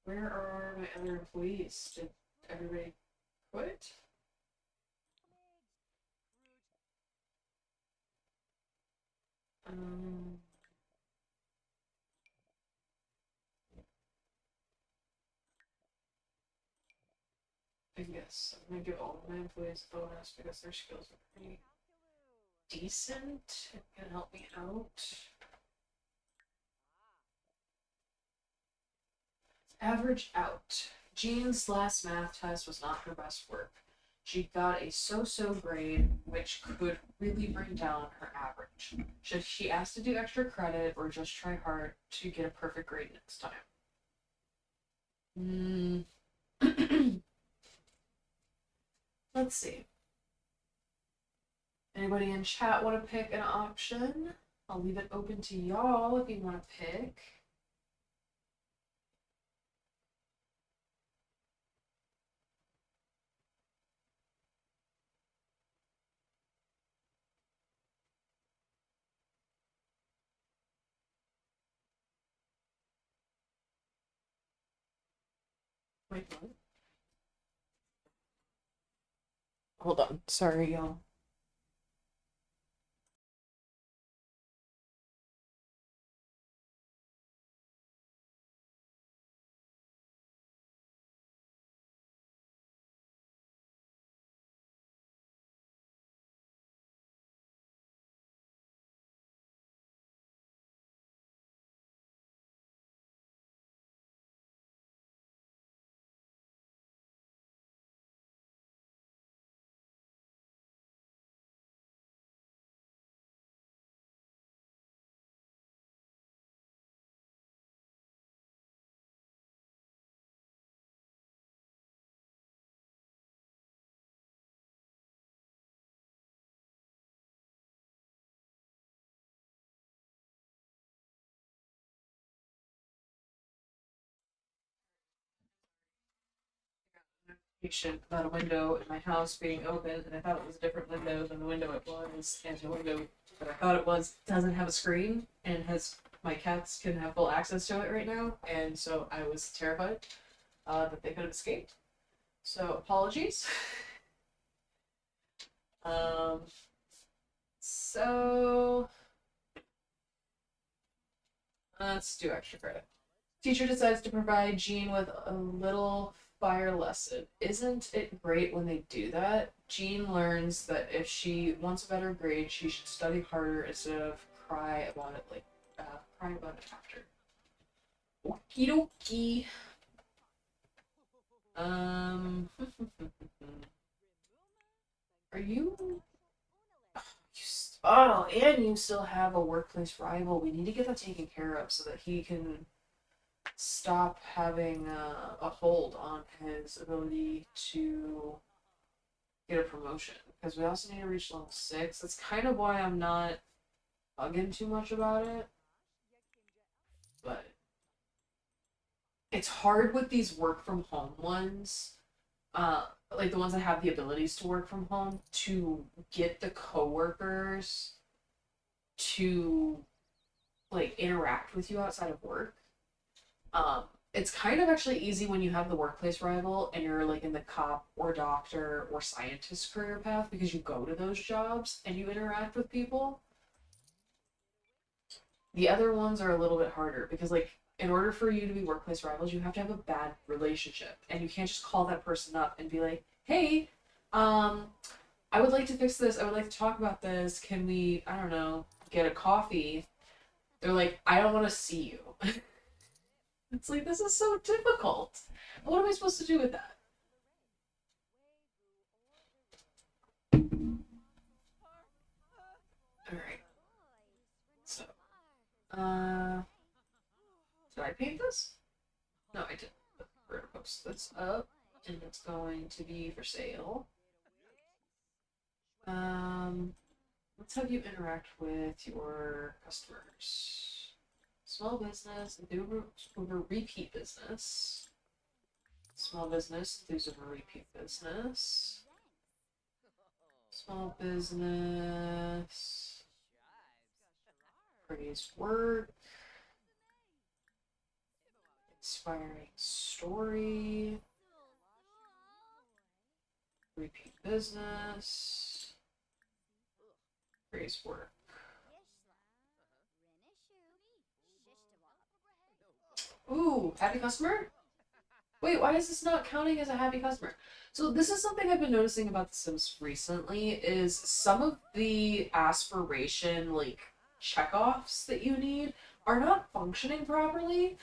Where are my other employees? Did everybody quit? I guess I'm gonna give all of my employees a bonus because their skills are pretty decent and can help me out. Average out. Jean's last math test was not her best work. She got a so-so grade, which could really bring down her average. Should she ask to do extra credit or just try hard to get a perfect grade next time? Let's see. Anybody in chat want to pick an option? I'll leave it open to y'all if you want to pick. Wait, what? Hold on. Sorry, y'all. About a window in my house being open, and I thought it was a different window than the window it was, and the window that I thought it was doesn't have a screen and has my cats can have full access to it right now, and so I was terrified that they could have escaped. So apologies. So let's do extra credit. Teacher decides to provide Jean with a little fire lesson. Isn't it great when they do that? Jean learns that if she wants a better grade, she should study harder instead of cry about it after. Okie dokie. Are you? Oh, and you still have a workplace rival. We need to get that taken care of so that he can stop having a hold on his ability to get a promotion. Because we also need to reach level 6. That's kind of why I'm not bugging too much about it. But it's hard with these work from home ones, like the ones that have the abilities to work from home, to get the coworkers to like interact with you outside of work. Um, it's kind of actually easy when you have the workplace rival and you're like in the cop or doctor or scientist career path because you go to those jobs and you interact with people. The other ones are a little bit harder because like in order for you to be workplace rivals, you have to have a bad relationship and you can't just call that person up and be like, "Hey, um, I would like to fix this. I would like to talk about this. Can we, I don't know, get a coffee?" They're like, "I don't want to see you." It's like this is so difficult. What am I supposed to do with that? All right. So, uh, did I paint this? No, I didn't. But we're gonna post this up, and it's going to be for sale. Um, let's have you interact with your customers. Small business, over repeat business. Small business, there's over repeat business. Small business, praise work, inspiring story, repeat business, praise work. Ooh, happy customer? Wait, why is this not counting as a happy customer? So this is something I've been noticing about The Sims recently is some of the aspiration like checkoffs that you need are not functioning properly.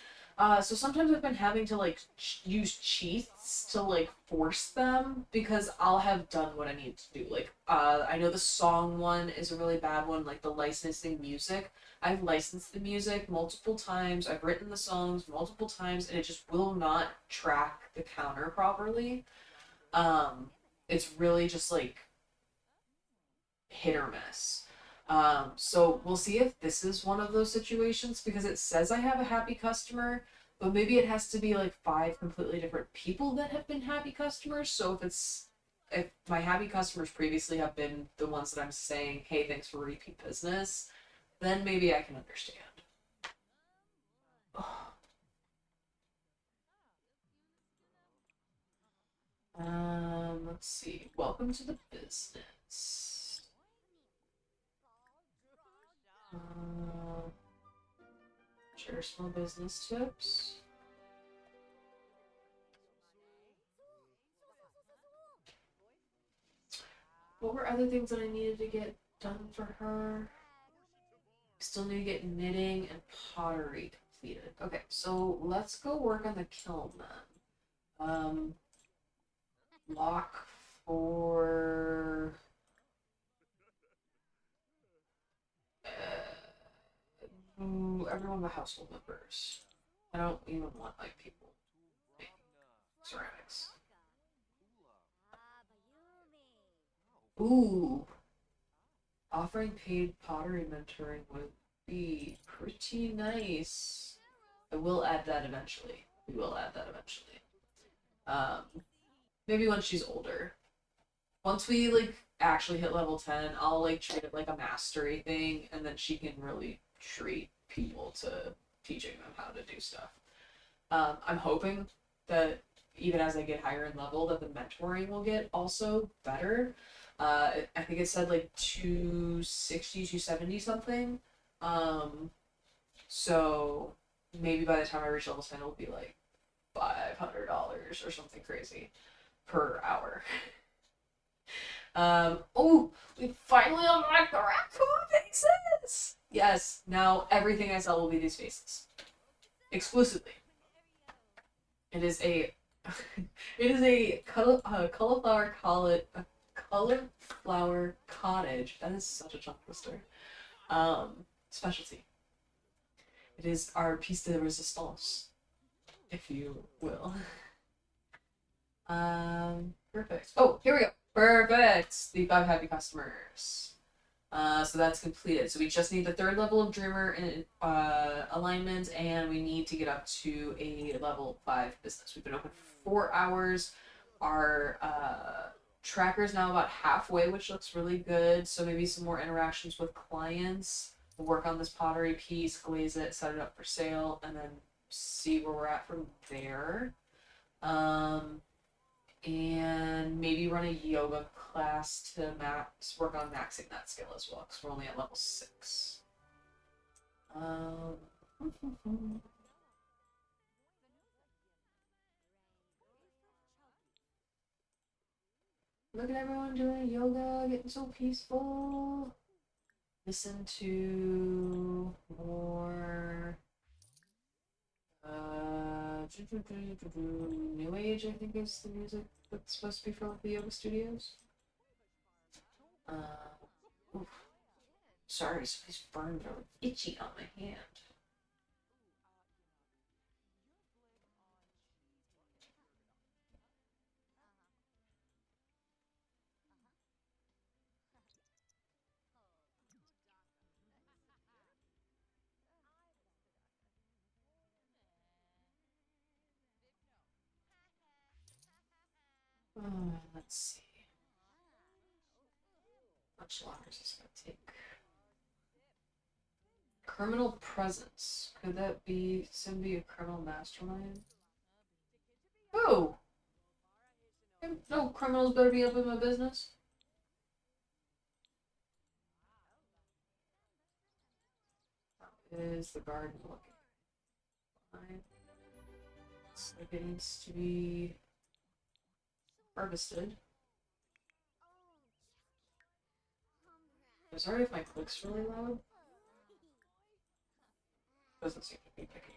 So sometimes I've been having to like use cheats to like force them because I'll have done what I need to do. Like I know the song one is a really bad one, like the licensing music. I've licensed the music multiple times. I've written the songs multiple times, and it just will not track the counter properly. Um, it's really just like hit or miss. So we'll see if this is one of those situations because it says I have a happy customer, but maybe it has to be like 5 completely different people that have been happy customers. So if my happy customers previously have been the ones that I'm saying, "Hey, thanks for repeat business," then maybe I can understand. Let's see. Welcome to the business. Uh, share small business tips. What were other things that I needed to get done for her? Still need to get knitting and pottery completed. Okay, so let's go work on the kiln then. Lock for everyone but household members. I don't even want like people making ceramics. Ooh, offering paid pottery mentoring would be pretty nice. I will add that eventually. We will add that eventually. Um, maybe when she's older. Once we like actually hit level 10, I'll like treat it like a mastery thing, and then she can really treat people to teaching them how to do stuff. I'm hoping that even as I get higher in level, that the mentoring will get also better. I think it said like 260, 270 something. Um, so maybe by the time I reach level 10, it'll be like $500 or something crazy per hour. Oh, we finally unlocked the raccoon faces! Yes, now everything I sell will be these faces. Exclusively. It is a it is a cauliflower Cauliflower cottage. That is such a tongue twister. Specialty. It is our piece de resistance, if you will. Perfect. Oh, here we go. Perfect. The 5 happy customers. So that's completed. So we just need the 3rd level of Dreamer in alignment, and we need to get up to a level 5 business. We've been open for 4 hours. Our tracker's now about halfway, which looks really good. So maybe some more interactions with clients. We'll work on this pottery piece, glaze it, set it up for sale, and then see where we're at from there. And maybe run a yoga class to work on maxing that skill as well, because we're only at level 6. Look at everyone doing yoga, getting so peaceful. Listen to more New Age, I think, is the music that's supposed to be from the yoga studios. Oof. Sorry, somebody's burned really itchy on my hand. Let's see. How much longer is this going to take? Criminal presence. Could that be Simbi a criminal mastermind? Oh! No criminals better be up in my business. How is the garden looking? Fine. Looks like it needs to be harvested. I'm sorry if my click's really loud. Doesn't seem to be picking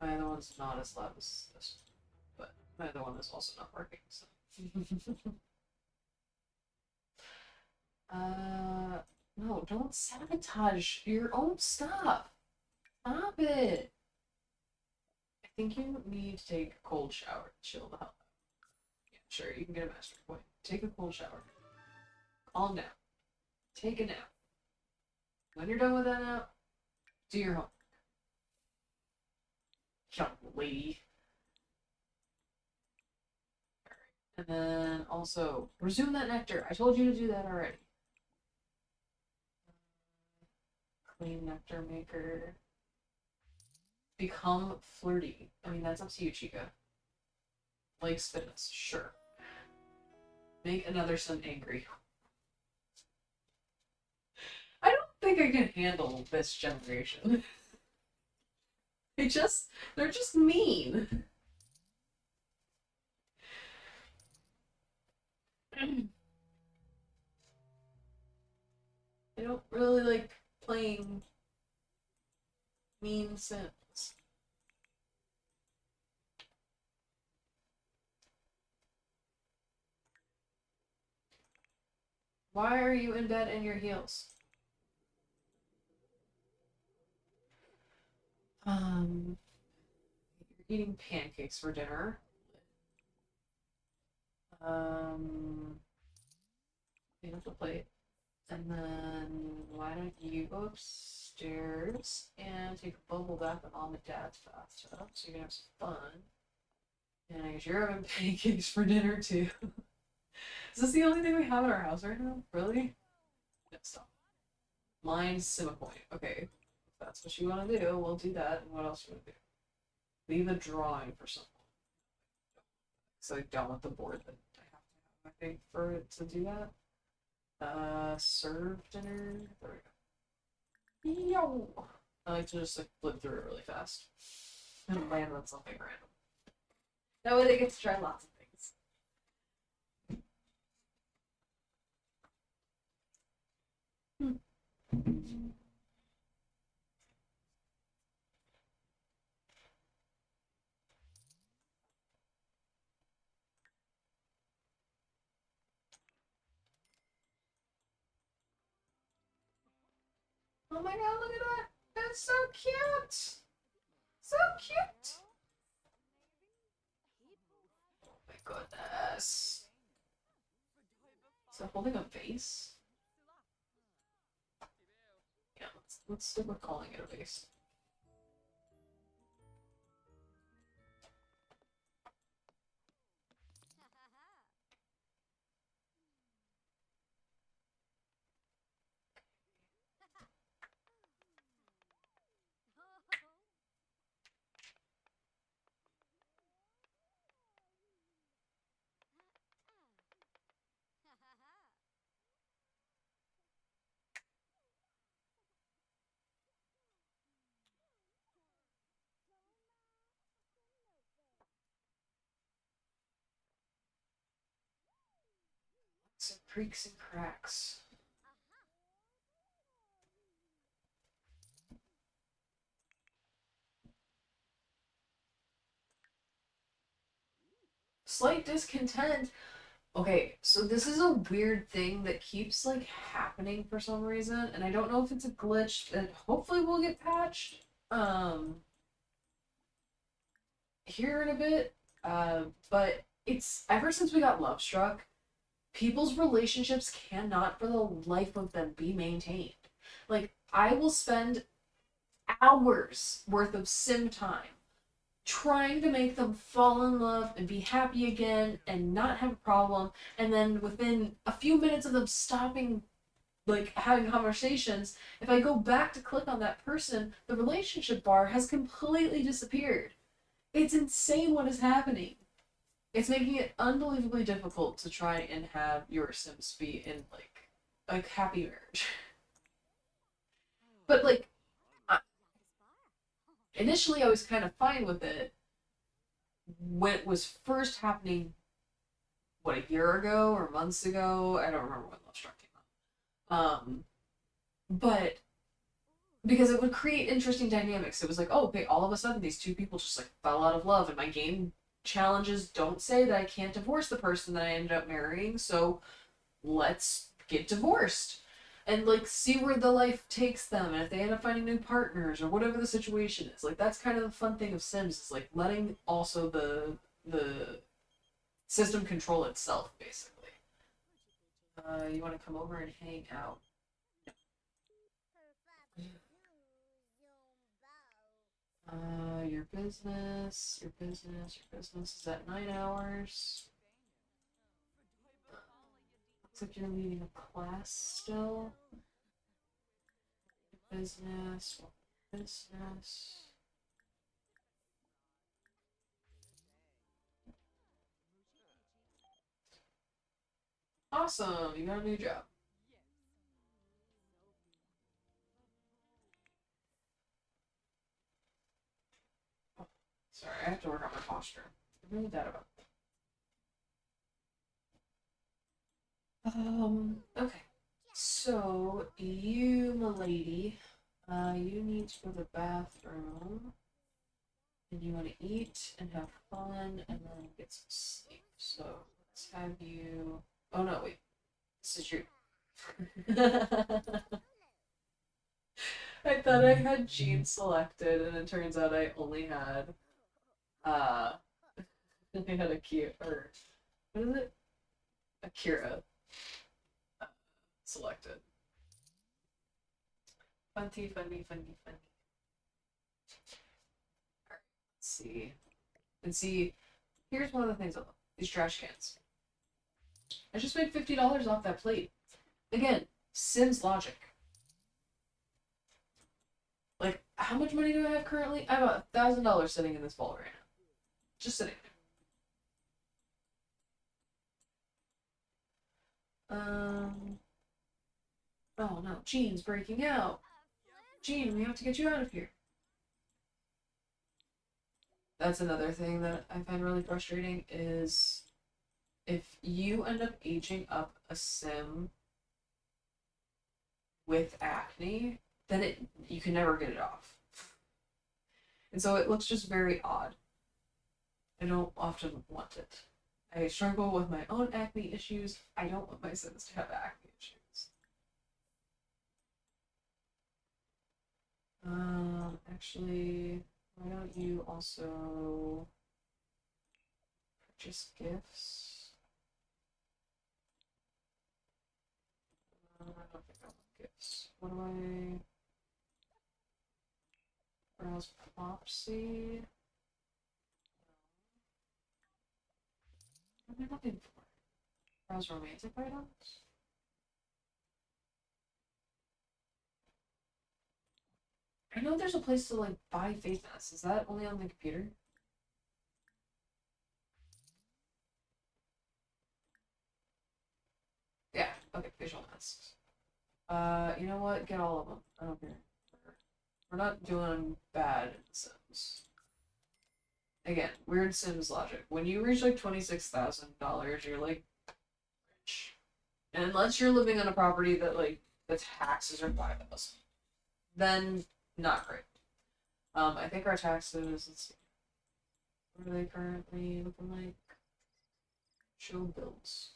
up. My other one's not as loud as this, but my other one is also not working, so. No, don't sabotage your own stuff. Stop it. I think you need to take a cold shower to chill the hell out. Yeah, sure, you can get a master point. Take a cold shower. Calm down. Take a nap. When you're done with that nap, do your homework. Young lady. Alright. And then also, resume that nectar. I told you to do that already. Clean nectar maker. Become flirty. I mean, that's up to you, Chica. Likes fitness. Sure. Make another son angry. I don't think I can handle this generation. They're just mean. I don't really like playing mean Sims. Why are you in bed in your heels? You're eating pancakes for dinner. Clean up the plate. And then why don't you go upstairs and take a bubble bath in Mom and Dad's bathtub so you can have some fun. And I guess you're having pancakes for dinner too. Is this the only thing we have in our house right now? Really? No, stop. Mine's Simipoint. Okay. If that's what you want to do, we'll do that. And what else do you want to do? Leave a drawing for someone. So I don't want the board that I have to have, I think, for it to do that. Serve dinner. There we go. Yo! I like to just like flip through it really fast and land on something random. That way they get to try lots of things. Oh my god, look at that! That's so cute! So cute! Oh my goodness. Is it holding a vase? Yeah, let's stick with calling it a vase. Some creaks and cracks. Slight discontent. Okay, so this is a weird thing that keeps like happening for some reason, and I don't know if it's a glitch that hopefully will get patched. Here in a bit. But it's ever since we got Love Struck, people's relationships cannot for the life of them be maintained. Like, I will spend hours worth of sim time trying to make them fall in love and be happy again and not have a problem, and then within a few minutes of them stopping like having conversations, if I go back to click on that person, the relationship bar has completely disappeared. It's insane what is happening. It's making it unbelievably difficult to try and have your Sims be in like a happy marriage. But like initially, I was kind of fine with it when it was first happening. What, a year ago or months ago? I don't remember when Love Struck came out. But because it would create interesting dynamics. It was like, oh, okay, all of a sudden these two people just like fell out of love, and my game challenges don't say that I can't divorce the person that I ended up marrying, so let's get divorced and like see where the life takes them, and if they end up finding new partners or whatever the situation is. Like that's kind of the fun thing of Sims, is like letting also the system control itself basically. You want to come over and hang out? Your business is at 9 hours. Looks like you're leading a class still. Business, business. Awesome, you got a new job. Oh, sorry, I have to work on my posture. I'm really bad about that. Okay. So, you, milady, you need to go to the bathroom, and you want to eat and have fun, and then get some sleep. So, let's have you. Oh no, wait. This is your. I thought I had Jean selected, and it turns out I only had uh I had a cute or what is it? Akira selected. Funny, funny, funny, funny. Alright, let's see. And see, here's one of the things I love. These trash cans. I just made $50 off that plate. Again, Sims logic. Like, how much money do I have currently? I have $1,000 sitting in this ball right now. Just sitting there. Oh no, Jean's breaking out. Jean, we have to get you out of here. That's another thing that I find really frustrating is if you end up aging up a sim with acne, then you can never get it off. And so it looks just very odd. I don't often want it. I struggle with my own acne issues. I don't want my sims to have acne issues. Actually, why don't you also purchase gifts? I don't think I want gifts. What do I... Browse Popsy? What am I looking for? Browse romantic items? I know there's a place to like buy face masks. Is that only on the computer? Yeah, okay, facial masks. You know what? Get all of them. I don't care. We're not doing bad in Sims. Again, weird Sims logic. When you reach like $26,000, you're like rich. And unless you're living on a property that like the taxes are 5,000, then not great. I think our taxes, let's see, what are they currently looking like? Show bills.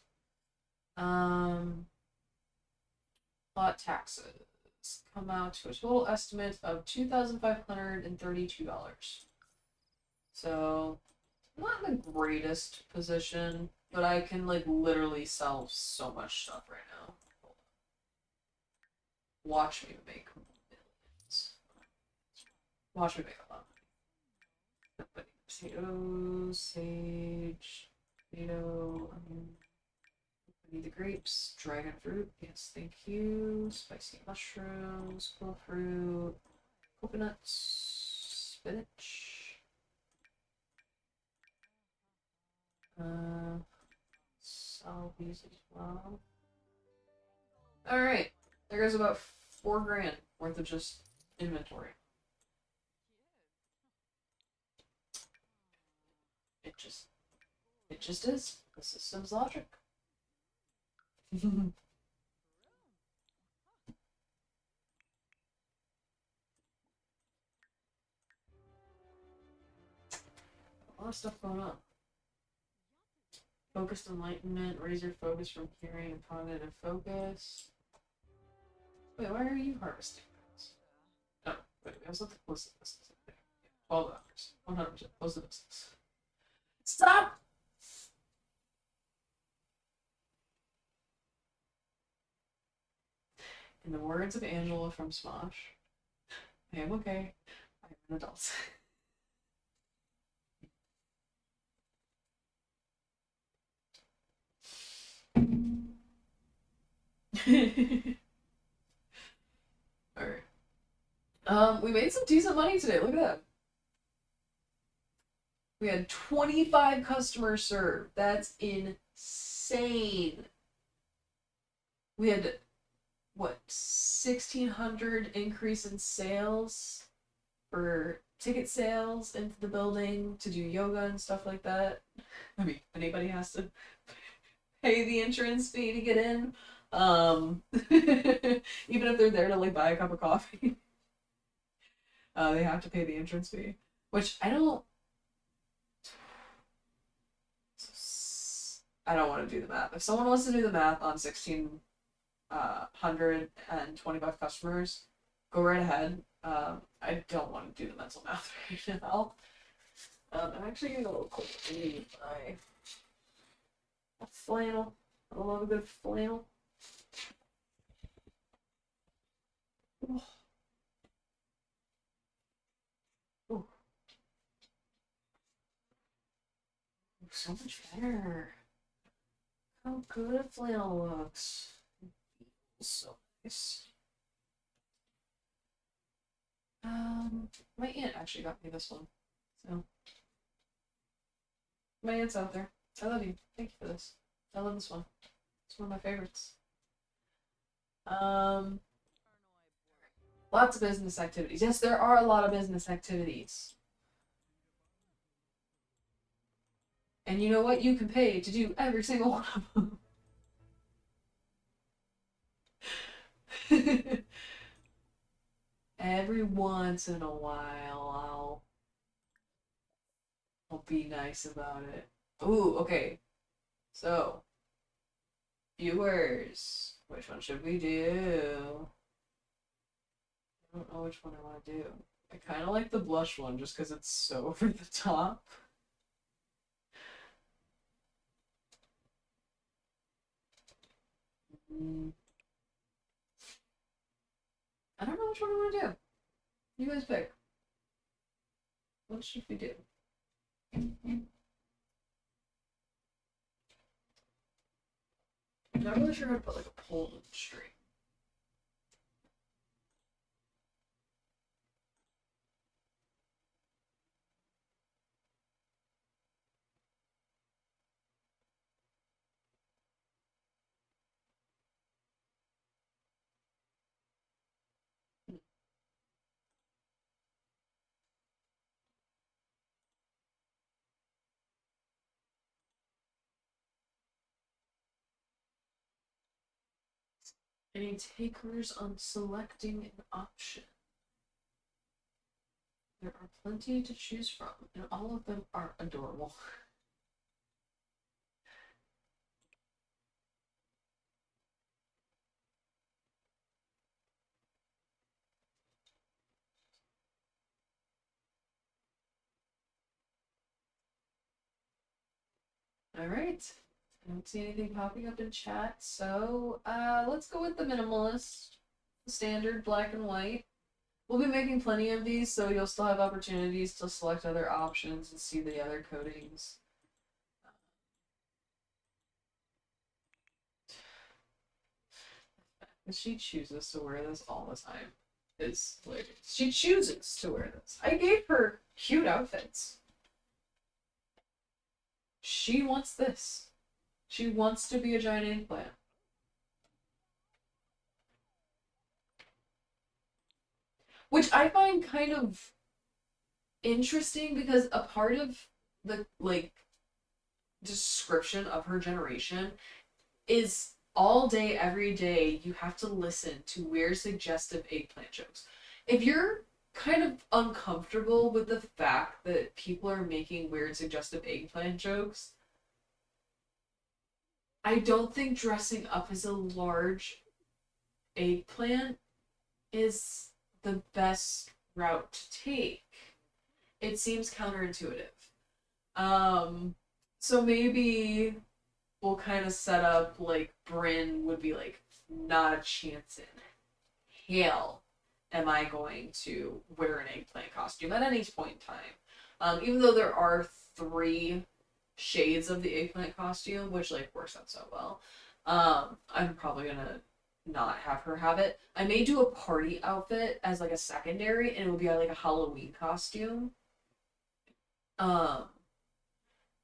Lot taxes come out to a total estimate of $2,532. So, not in the greatest position, but I can like literally sell so much stuff right now. Watch me make millions. Watch me make a lot of money. Potatoes, sage, tomato, onion. I need the grapes, dragon fruit, yes, thank you. Spicy mushrooms, cool fruit, coconuts, spinach. Sell these as well. Alright, there goes about $4,000 worth of just inventory. It just is. The system's logic. A lot of stuff going on. Focused enlightenment, raise your focus from hearing and cognitive focus. Wait, why are you harvesting those? Oh, wait, I was looking close to this. 12 hours. 100% close to business. Stop! In the words of Angela from Smosh, I am okay. I am an adult. Alright. We made some decent money today. Look at that. We had 25 customers served. That's insane. We had, what, 1,600 increase in sales for ticket sales into the building to do yoga and stuff like that. I mean, anybody has to pay the entrance fee to get in. Even if they're there to like buy a cup of coffee, they have to pay the entrance fee, which I don't want to do the math. If someone wants to do the math on 1,625 customers, go right ahead. I don't want to do the mental math right now. I'm actually gonna go a little cold. I need my flannel. I love a good flannel. Oh. Oh. So much better. How good flannel looks. So nice. My aunt actually got me this one. So my aunt's out there. I love you. Thank you for this. I love this one. It's one of my favorites. Lots of business activities. Yes, there are a lot of business activities. And you know what? You can pay to do every single one of them. Every once in a while, I'll be nice about it. Ooh, okay. So, viewers, which one should we do? I don't know which one I want to do. I kind of like the blush one just because it's so over the top. Mm, I don't know which one I want to do. You guys pick. What should we do? I'm not really sure how to put like a pole in the string. Any takers on selecting an option? There are plenty to choose from, and all of them are adorable. Alright. I don't see anything popping up in chat, so let's go with the minimalist. The standard black and white. We'll be making plenty of these, so you'll still have opportunities to select other options and see the other coatings. And she chooses to wear this all the time. Is hilarious. She chooses to wear this. I gave her cute outfits. She wants this. She wants to be a giant eggplant. Which I find kind of interesting because a part of the like description of her generation is all day, every day, you have to listen to weird, suggestive eggplant jokes. If you're kind of uncomfortable with the fact that people are making weird, suggestive eggplant jokes, I don't think dressing up as a large eggplant is the best route to take. It seems counterintuitive. So maybe we'll kind of set up like Bryn would be like, not a chance in hell am I going to wear an eggplant costume at any point in time. Even though there are 3 shades of the eggplant costume, which like works out so well. I'm probably gonna not have her have it. I may do a party outfit as like a secondary, and it would be like a Halloween costume. Um,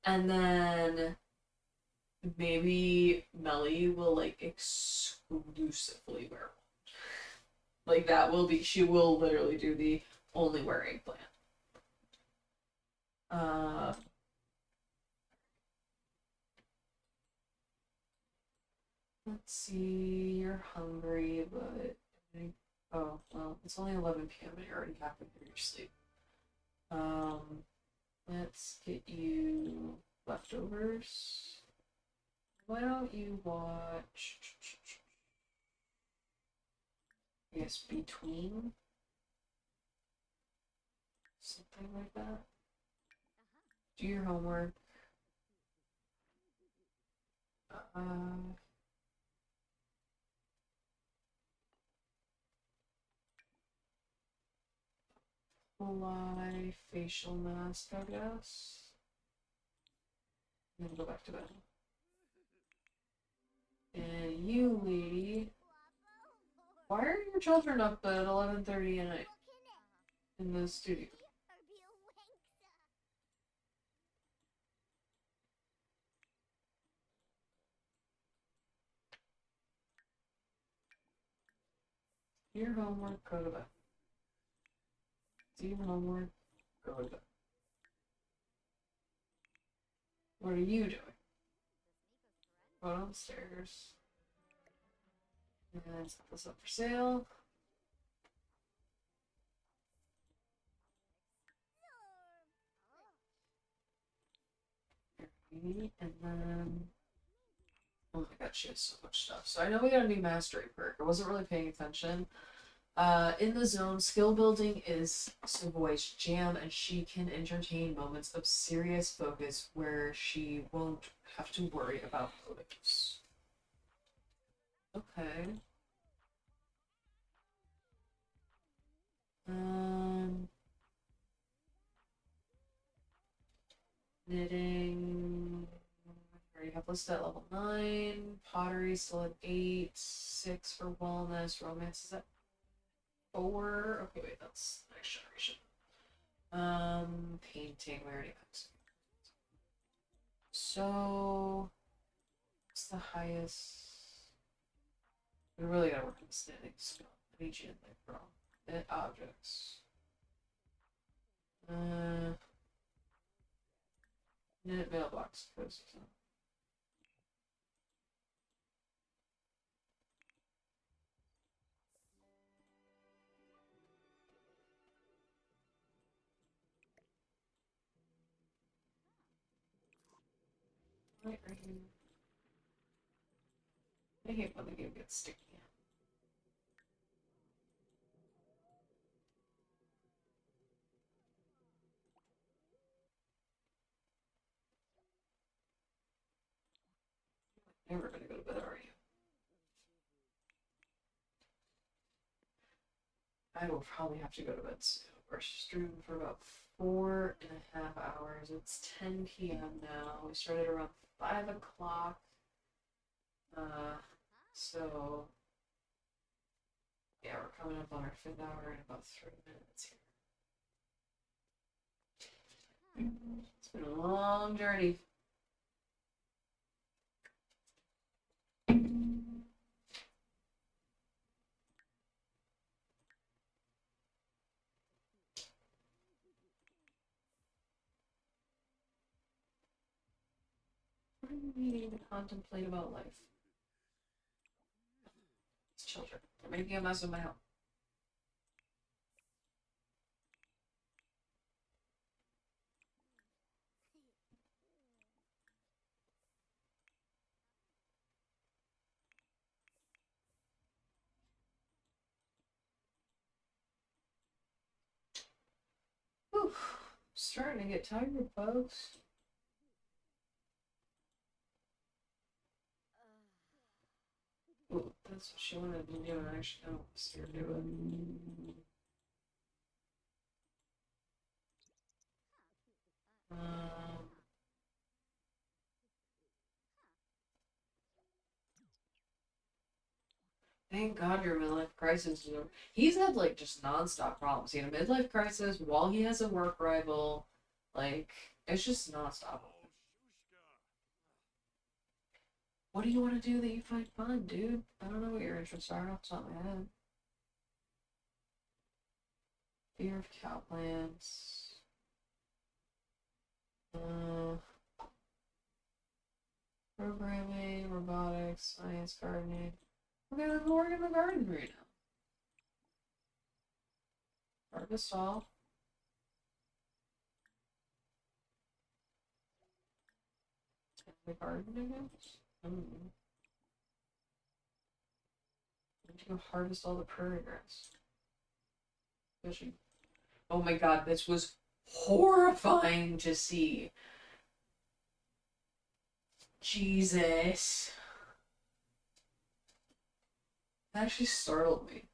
and then maybe Melly will like exclusively wear one. Like that will be she will literally do the only wear eggplant. Uh let's see, you're hungry, but oh well, it's only 11 p.m. and you're already halfway through your sleep. Um let's get you leftovers. Why don't you watch I guess between something like that. Do your homework. Uh, apply facial mask, I guess. And then go back to bed. And you, lady, why are your children up at 11:30 at night in the studio? Do your homework, go to bed. Do your homework, go to bed. What are you doing? Go downstairs. And set this up for sale. And then oh my god, she has so much stuff. So I know we got a new mastery perk. I wasn't really paying attention. In the zone, skill building is Savoy's jam, and she can entertain moments of serious focus where she won't have to worry about motives. Okay. Um, knitting. I already have listed at level 9. Pottery still at 8. 6 for wellness. Romance is at 4. Okay, wait, that's the next generation. Painting. We already have. So, what's the highest? We really gotta work on this knitting skill. I need you to knit, bro. Knit objects. Uh, knit mailbox. Right, right here. I hate when the game gets sticky. Never gonna go to bed, are you? I will probably have to go to bed soon. We're streaming for about 4.5 hours. It's 10 p.m. now. We started around 5 o'clock. Uh, so yeah, we're coming up on our 5th hour in about 3 minutes here. It's been a long journey. What do we need to contemplate about life? It's children. They're making a mess of my house. Whew. Starting to get tired, folks. Ooh, that's what she wanted to do, and I actually don't see her do it. Um, Thank God your midlife crisis is over. He's had like just nonstop problems. He had a midlife crisis while he has a work rival. Like, it's just nonstop. What do you want to do that you find fun, dude? I don't know what your interests are off the top of my head. Fear of cow plants. Uh, Programming, robotics, science, gardening. Okay, let's work in the garden right now. Harvest all. The garden, I guess? I don't know. I need to go harvest all the prairie grass. Especially. Oh my god, this was horrifying to see. Jesus. That actually startled me.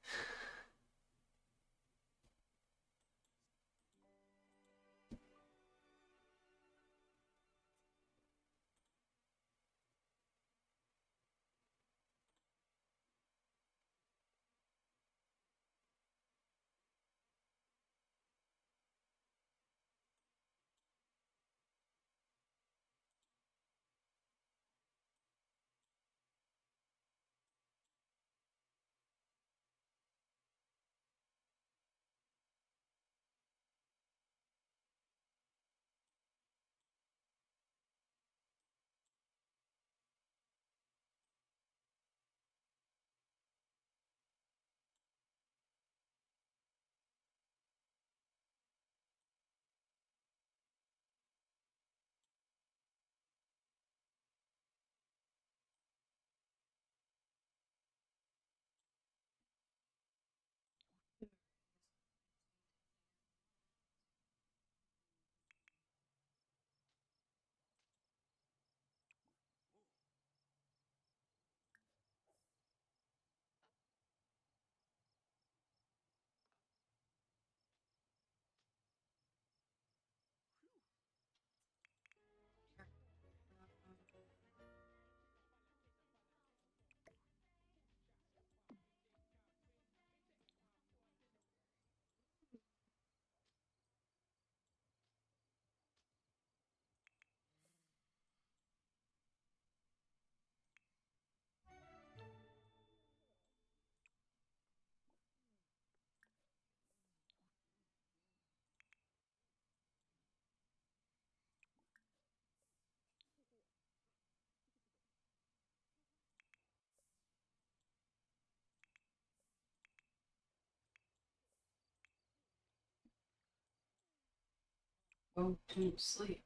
go to sleep.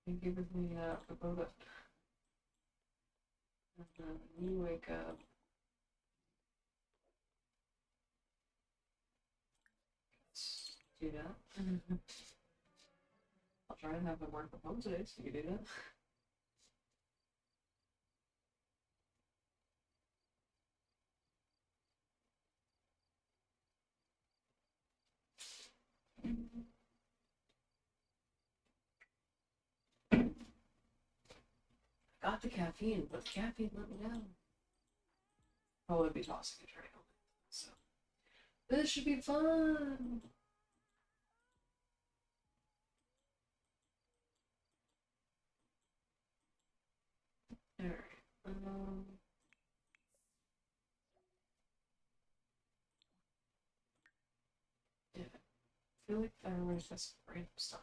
You give me a pagoda. And then you wake up. Let's do that. I'll try and have them work from home today, so you can do that. Got the caffeine, but the caffeine let me down. Probably be tossing and turning all night. So this should be fun. Alright. Yeah. I feel like everyone's just random stuff.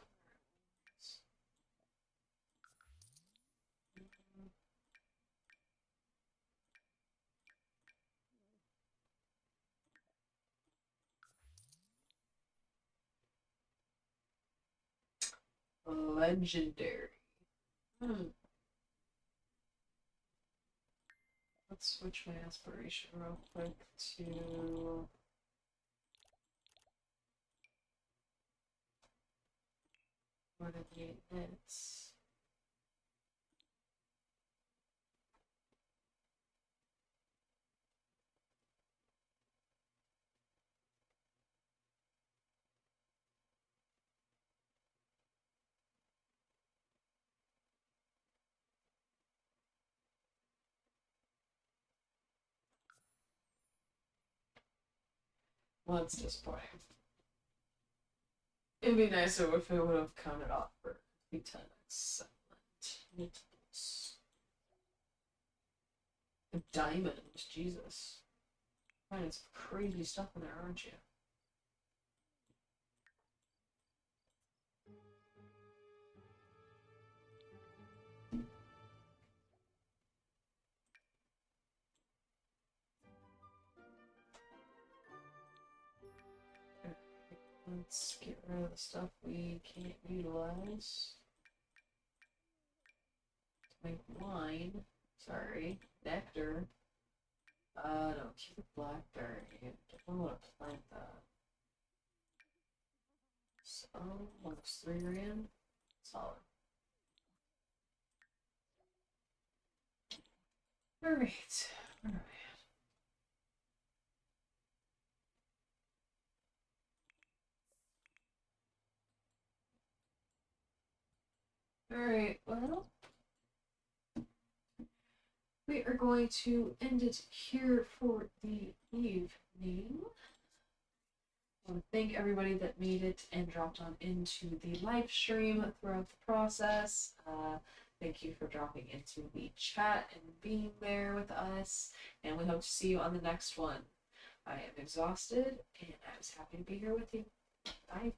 Legendary. Let's switch my aspiration real quick to more than 8 minutes. Well, that's disappointing. It'd be nicer if it would have counted off for 10. Excellent. A diamond, Jesus. Finding some crazy stuff in there, aren't you? Let's get rid of the stuff we can't utilize. To make wine. Sorry. Nectar. No, keep the blackberry. I don't want to plant that. So, almost 3 grand. Solid. Alright. Alright. Alright, well, we are going to end it here for the evening. I want to thank everybody that made it and dropped on into the live stream throughout the process. Thank you for dropping into the chat and being there with us, and we hope to see you on the next one. I am exhausted, and I was happy to be here with you. Bye.